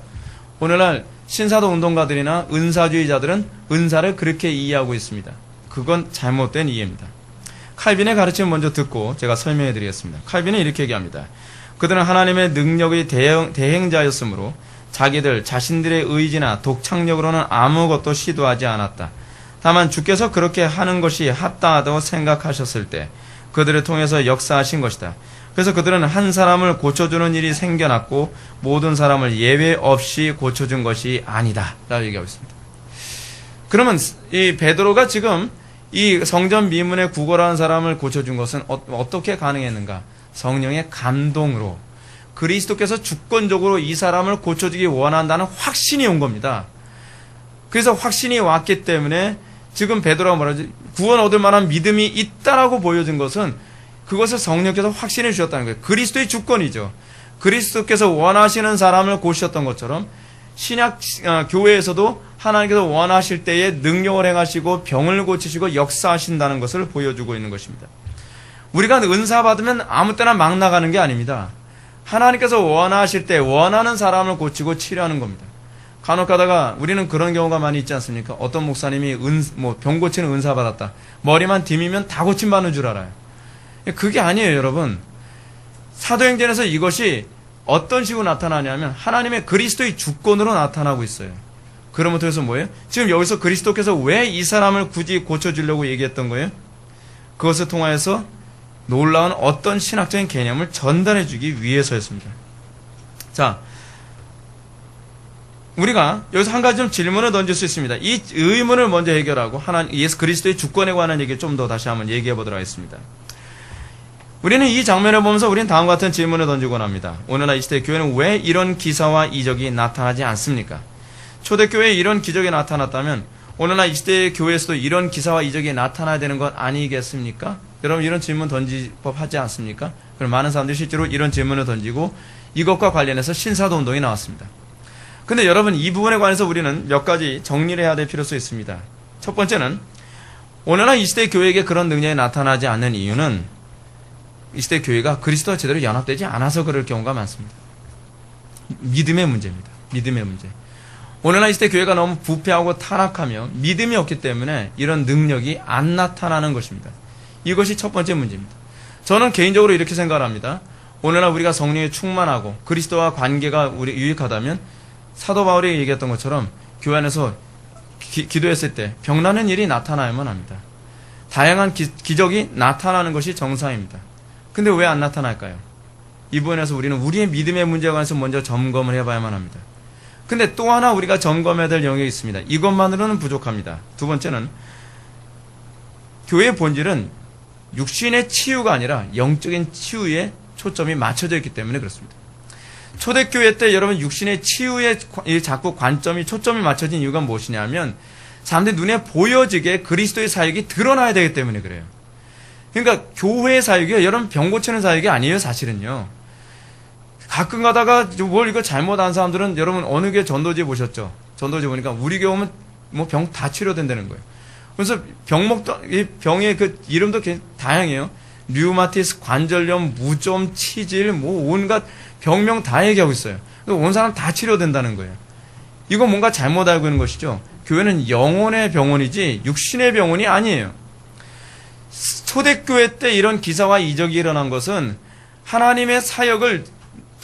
오늘날 신사도 운동가들이나 은사주의자들은 은사를 그렇게 이해하고 있습니다. 그건 잘못된 이해입니다. 칼빈의 가르침을 먼저 듣고 제가 설명해 드리겠습니다. 칼빈은 이렇게 얘기합니다. 그들은 하나님의 능력의 대행자였으므로 자기들 자신들의 의지나 독창력으로는 아무것도 시도하지 않았다. 다만 주께서 그렇게 하는 것이 합당하다고 생각하셨을 때 그들을 통해서 역사하신 것이다. 그래서 그들은 한 사람을 고쳐주는 일이 생겨났고 모든 사람을 예외 없이 고쳐준 것이 아니다 라고 얘기하고 있습니다. 그러면 이 베드로가 지금 이 성전 미문에 구걸하는 사람을 고쳐준 것은 어떻게 가능했는가? 성령의 감동으로 그리스도께서 주권적으로 이 사람을 고쳐주기 원한다는 확신이 온 겁니다. 그래서 확신이 왔기 때문에 지금 베드로가 말하지 구원 얻을 만한 믿음이 있다라고 보여준 것은 그것을 성령께서 확신해 주셨다는 거예요. 그리스도의 주권이죠. 그리스도께서 원하시는 사람을 고치셨던 것처럼 신약 교회에서도 하나님께서 원하실 때에 능력을 행하시고 병을 고치시고 역사하신다는 것을 보여주고 있는 것입니다. 우리가 은사 받으면 아무 때나 막 나가는 게 아닙니다. 하나님께서 원하실 때 원하는 사람을 고치고 치료하는 겁니다. 간혹 가다가 우리는 그런 경우가 많이 있지 않습니까? 어떤 목사님이 병 고치는 은사 받았다. 머리만 디미면 다 고침받는 줄 알아요. 그게 아니에요, 여러분. 사도행전에서 이것이 어떤 식으로 나타나냐면 하나님의 그리스도의 주권으로 나타나고 있어요. 그러면 통해서 뭐예요? 지금 여기서 그리스도께서 왜 이 사람을 굳이 고쳐주려고 얘기했던 거예요? 그것을 통하여서 놀라운 어떤 신학적인 개념을 전달해주기 위해서였습니다. 자, 우리가 여기서 한 가지 좀 질문을 던질 수 있습니다. 이 의문을 먼저 해결하고 예수 그리스도의 주권에 관한 얘기 좀 더 다시 한번 얘기해 보도록 하겠습니다. 우리는 이 장면을 보면서 우리는 다음과 같은 질문을 던지곤 합니다. 오늘날 이 시대 교회는 왜 이런 기사와 이적이 나타나지 않습니까? 초대교회에 이런 기적이 나타났다면 오늘날 이 시대의 교회에서도 이런 기사와 이적이 나타나야 되는 것 아니겠습니까? 여러분, 이런 질문 던질 법하지 않습니까? 그럼 많은 사람들이 실제로 이런 질문을 던지고 이것과 관련해서 신사도 운동이 나왔습니다. 근데 여러분, 이 부분에 관해서 우리는 몇 가지 정리를 해야 될 필요성이 있습니다. 첫 번째는 오늘날 이 시대의 교회에게 그런 능력이 나타나지 않는 이유는 이 시대 교회가 그리스도와 제대로 연합되지 않아서 그럴 경우가 많습니다. 믿음의 문제입니다. 믿음의 문제. 오늘날 이 시대 교회가 너무 부패하고 타락하며 믿음이 없기 때문에 이런 능력이 안 나타나는 것입니다. 이것이 첫 번째 문제입니다. 저는 개인적으로 이렇게 생각합니다. 오늘날 우리가 성령에 충만하고 그리스도와 관계가 우리 유익하다면 사도 바울이 얘기했던 것처럼 교회 안에서 기도했을 때 병나는 일이 나타나야만 합니다. 다양한 기적이 나타나는 것이 정상입니다. 근데 왜 안 나타날까요? 이 부분에서 우리는 우리의 믿음의 문제에 관해서 먼저 점검을 해봐야만 합니다. 근데 또 하나 우리가 점검해야 될 영역이 있습니다. 이것만으로는 부족합니다. 두 번째는 교회의 본질은 육신의 치유가 아니라 영적인 치유에 초점이 맞춰져 있기 때문에 그렇습니다. 초대교회 때 여러분 육신의 치유에 자꾸 초점이 맞춰진 이유가 무엇이냐면 사람들이 눈에 보여지게 그리스도의 사역이 드러나야 되기 때문에 그래요. 그러니까 교회의 사역이요, 여러분 병 고치는 사역이 아니에요, 사실은요. 가끔 가다가 뭘 이거 잘못한 사람들은 여러분 어느 교회 전도지 보셨죠? 전도지 보니까 우리 교회 오면 뭐 병 다 치료된다는 거예요. 그래서 이 병의 그 이름도 다양해요. 류마티스, 관절염, 무좀, 치질, 뭐 온갖 병명 다 얘기하고 있어요. 온 사람 다 치료된다는 거예요. 이거 뭔가 잘못 알고 있는 것이죠. 교회는 영혼의 병원이지 육신의 병원이 아니에요. 초대교회 때 이런 기사와 이적이 일어난 것은 하나님의 사역을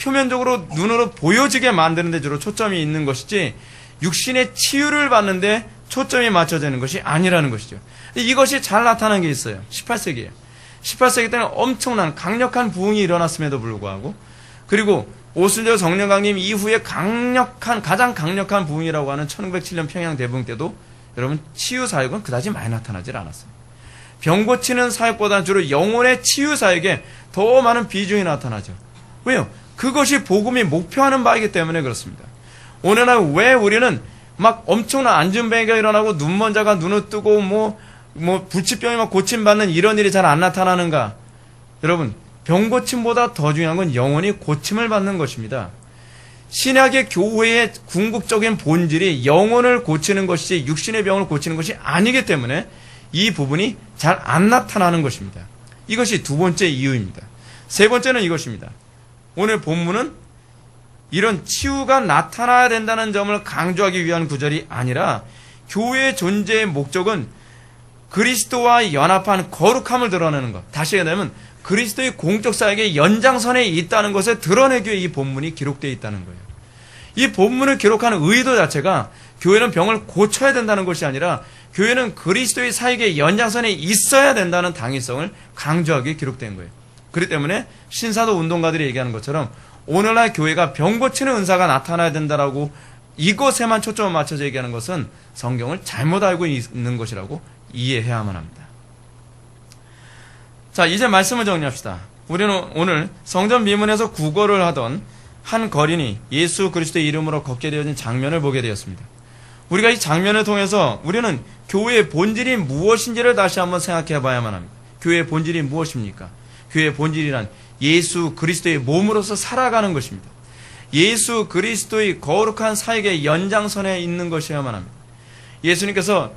표면적으로 눈으로 보여지게 만드는 데 주로 초점이 있는 것이지 육신의 치유를 받는데 초점이 맞춰지는 것이 아니라는 것이죠. 이것이 잘 나타난 게 있어요. 18세기에. 18세기 때는 엄청난 강력한 부흥이 일어났음에도 불구하고 그리고 오순절 성령 강림 이후에 가장 강력한 부흥이라고 하는 1907년 평양 대부흥 때도 여러분 치유 사역은 그다지 많이 나타나질 않았어요. 병 고치는 사역보다는 주로 영혼의 치유 사역에 더 많은 비중이 나타나죠. 왜요? 그것이 복음이 목표하는 바이기 때문에 그렇습니다. 오늘날 왜 우리는 막 엄청난 안전뱅이가 일어나고 눈먼 자가 눈을 뜨고 뭐 불치병이 막 고침받는 이런 일이 잘 안 나타나는가? 여러분, 병 고침보다 더 중요한 건 영원히 고침을 받는 것입니다. 신약의 교회의 궁극적인 본질이 영혼을 고치는 것이지 육신의 병을 고치는 것이 아니기 때문에 이 부분이 잘 안 나타나는 것입니다. 이것이 두 번째 이유입니다. 세 번째는 이것입니다. 오늘 본문은 이런 치유가 나타나야 된다는 점을 강조하기 위한 구절이 아니라 교회의 존재의 목적은 그리스도와 연합한 거룩함을 드러내는 것. 다시 얘기하면 그리스도의 공적 사역의 연장선에 있다는 것을 드러내기 위해 이 본문이 기록되어 있다는 거예요. 이 본문을 기록하는 의도 자체가 교회는 병을 고쳐야 된다는 것이 아니라 교회는 그리스도의 사역의 연장선에 있어야 된다는 당위성을 강조하기 위해 기록된 거예요. 그렇기 때문에 신사도 운동가들이 얘기하는 것처럼 오늘날 교회가 병 고치는 은사가 나타나야 된다라고 이것에만 초점을 맞춰서 얘기하는 것은 성경을 잘못 알고 있는 것이라고 이해해야만 합니다. 자, 이제 말씀을 정리합시다. 우리는 오늘 성전 미문에서 구걸을 하던 한 거린이 예수 그리스도의 이름으로 걷게 되어진 장면을 보게 되었습니다. 우리가 이 장면을 통해서 우리는 교회의 본질이 무엇인지를 다시 한번 생각해 봐야만 합니다. 교회의 본질이 무엇입니까? 교회의 본질이란 예수 그리스도의 몸으로서 살아가는 것입니다. 예수 그리스도의 거룩한 사역의 연장선에 있는 것이어야만 합니다. 예수님께서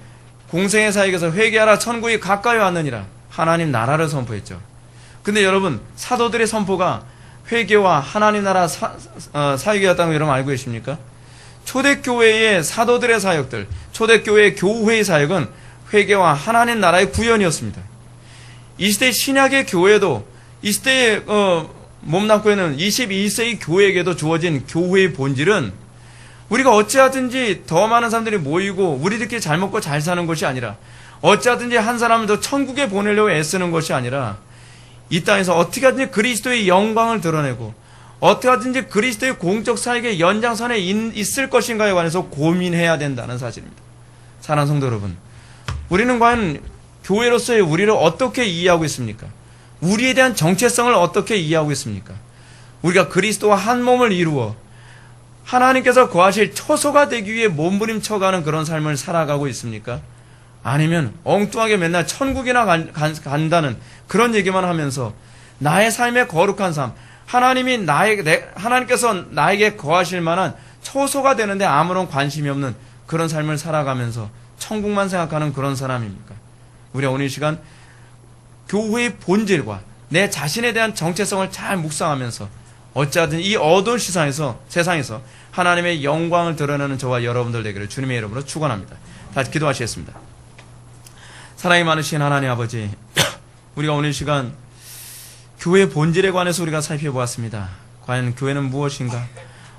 공생의 사역에서 회개하라 천국이 가까이 왔느니라 하나님 나라를 선포했죠. 근데 여러분 사도들의 선포가 회개와 하나님 나라 사역이었다는 거 여러분 알고 계십니까? 초대교회의 사도들의 사역들, 초대교회의 교회의 사역은 회개와 하나님 나라의 구현이었습니다. 이 시대 신약의 교회도 이 시대에 몸담고 있는 21세기 교회에게도 주어진 교회의 본질은 우리가 어찌하든지 더 많은 사람들이 모이고 우리들끼리 잘 먹고 잘 사는 것이 아니라 어찌하든지 한 사람을 더 천국에 보내려고 애쓰는 것이 아니라 이 땅에서 어떻게 하든지 그리스도의 영광을 드러내고 어떻게 하든지 그리스도의 공적 사역의 연장선에 있을 것인가에 관해서 고민해야 된다는 사실입니다. 사랑하는 성도 여러분, 우리는 과연 교회로서의 우리를 어떻게 이해하고 있습니까? 우리에 대한 정체성을 어떻게 이해하고 있습니까? 우리가 그리스도와 한 몸을 이루어 하나님께서 거하실 처소가 되기 위해 몸부림쳐가는 그런 삶을 살아가고 있습니까? 아니면 엉뚱하게 맨날 천국이나 간다는 그런 얘기만 하면서 나의 삶의 거룩한 삶, 하나님께서 나에게 거하실 만한 처소가 되는데 아무런 관심이 없는 그런 삶을 살아가면서 천국만 생각하는 그런 사람입니까? 우리가 오늘 이 시간 교회의 본질과 내 자신에 대한 정체성을 잘 묵상하면서 어찌하든 이 어두운 세상에서 하나님의 영광을 드러내는 저와 여러분들 되기를 주님의 이름으로 축원합니다. 다시 기도하시겠습니다. 사랑이 많으신 하나님 아버지, 우리가 오늘 이 시간 교회의 본질에 관해서 우리가 살펴보았습니다. 과연 교회는 무엇인가?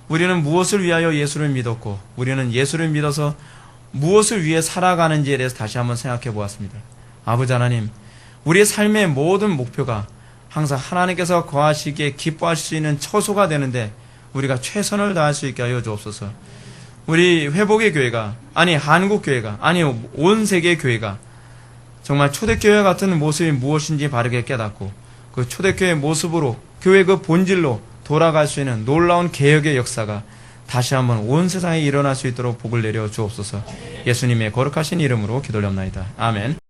우리는 무엇을 위하여 예수를 믿었고 우리는 예수를 믿어서 무엇을 위해 살아가는지에 대해서 다시 한번 생각해 보았습니다. 아버지 하나님, 우리의 삶의 모든 목표가 항상 하나님께서 거하시기에 기뻐하실 수 있는 처소가 되는데 우리가 최선을 다할 수 있게 하여 주옵소서. 우리 회복의 교회가, 아니 한국 교회가, 아니 온 세계의 교회가 정말 초대교회 같은 모습이 무엇인지 바르게 깨닫고 그 초대교회의 모습으로 교회 그 본질로 돌아갈 수 있는 놀라운 개혁의 역사가 다시 한번 온 세상에 일어날 수 있도록 복을 내려 주옵소서. 예수님의 거룩하신 이름으로 기도드립나이다. 아멘.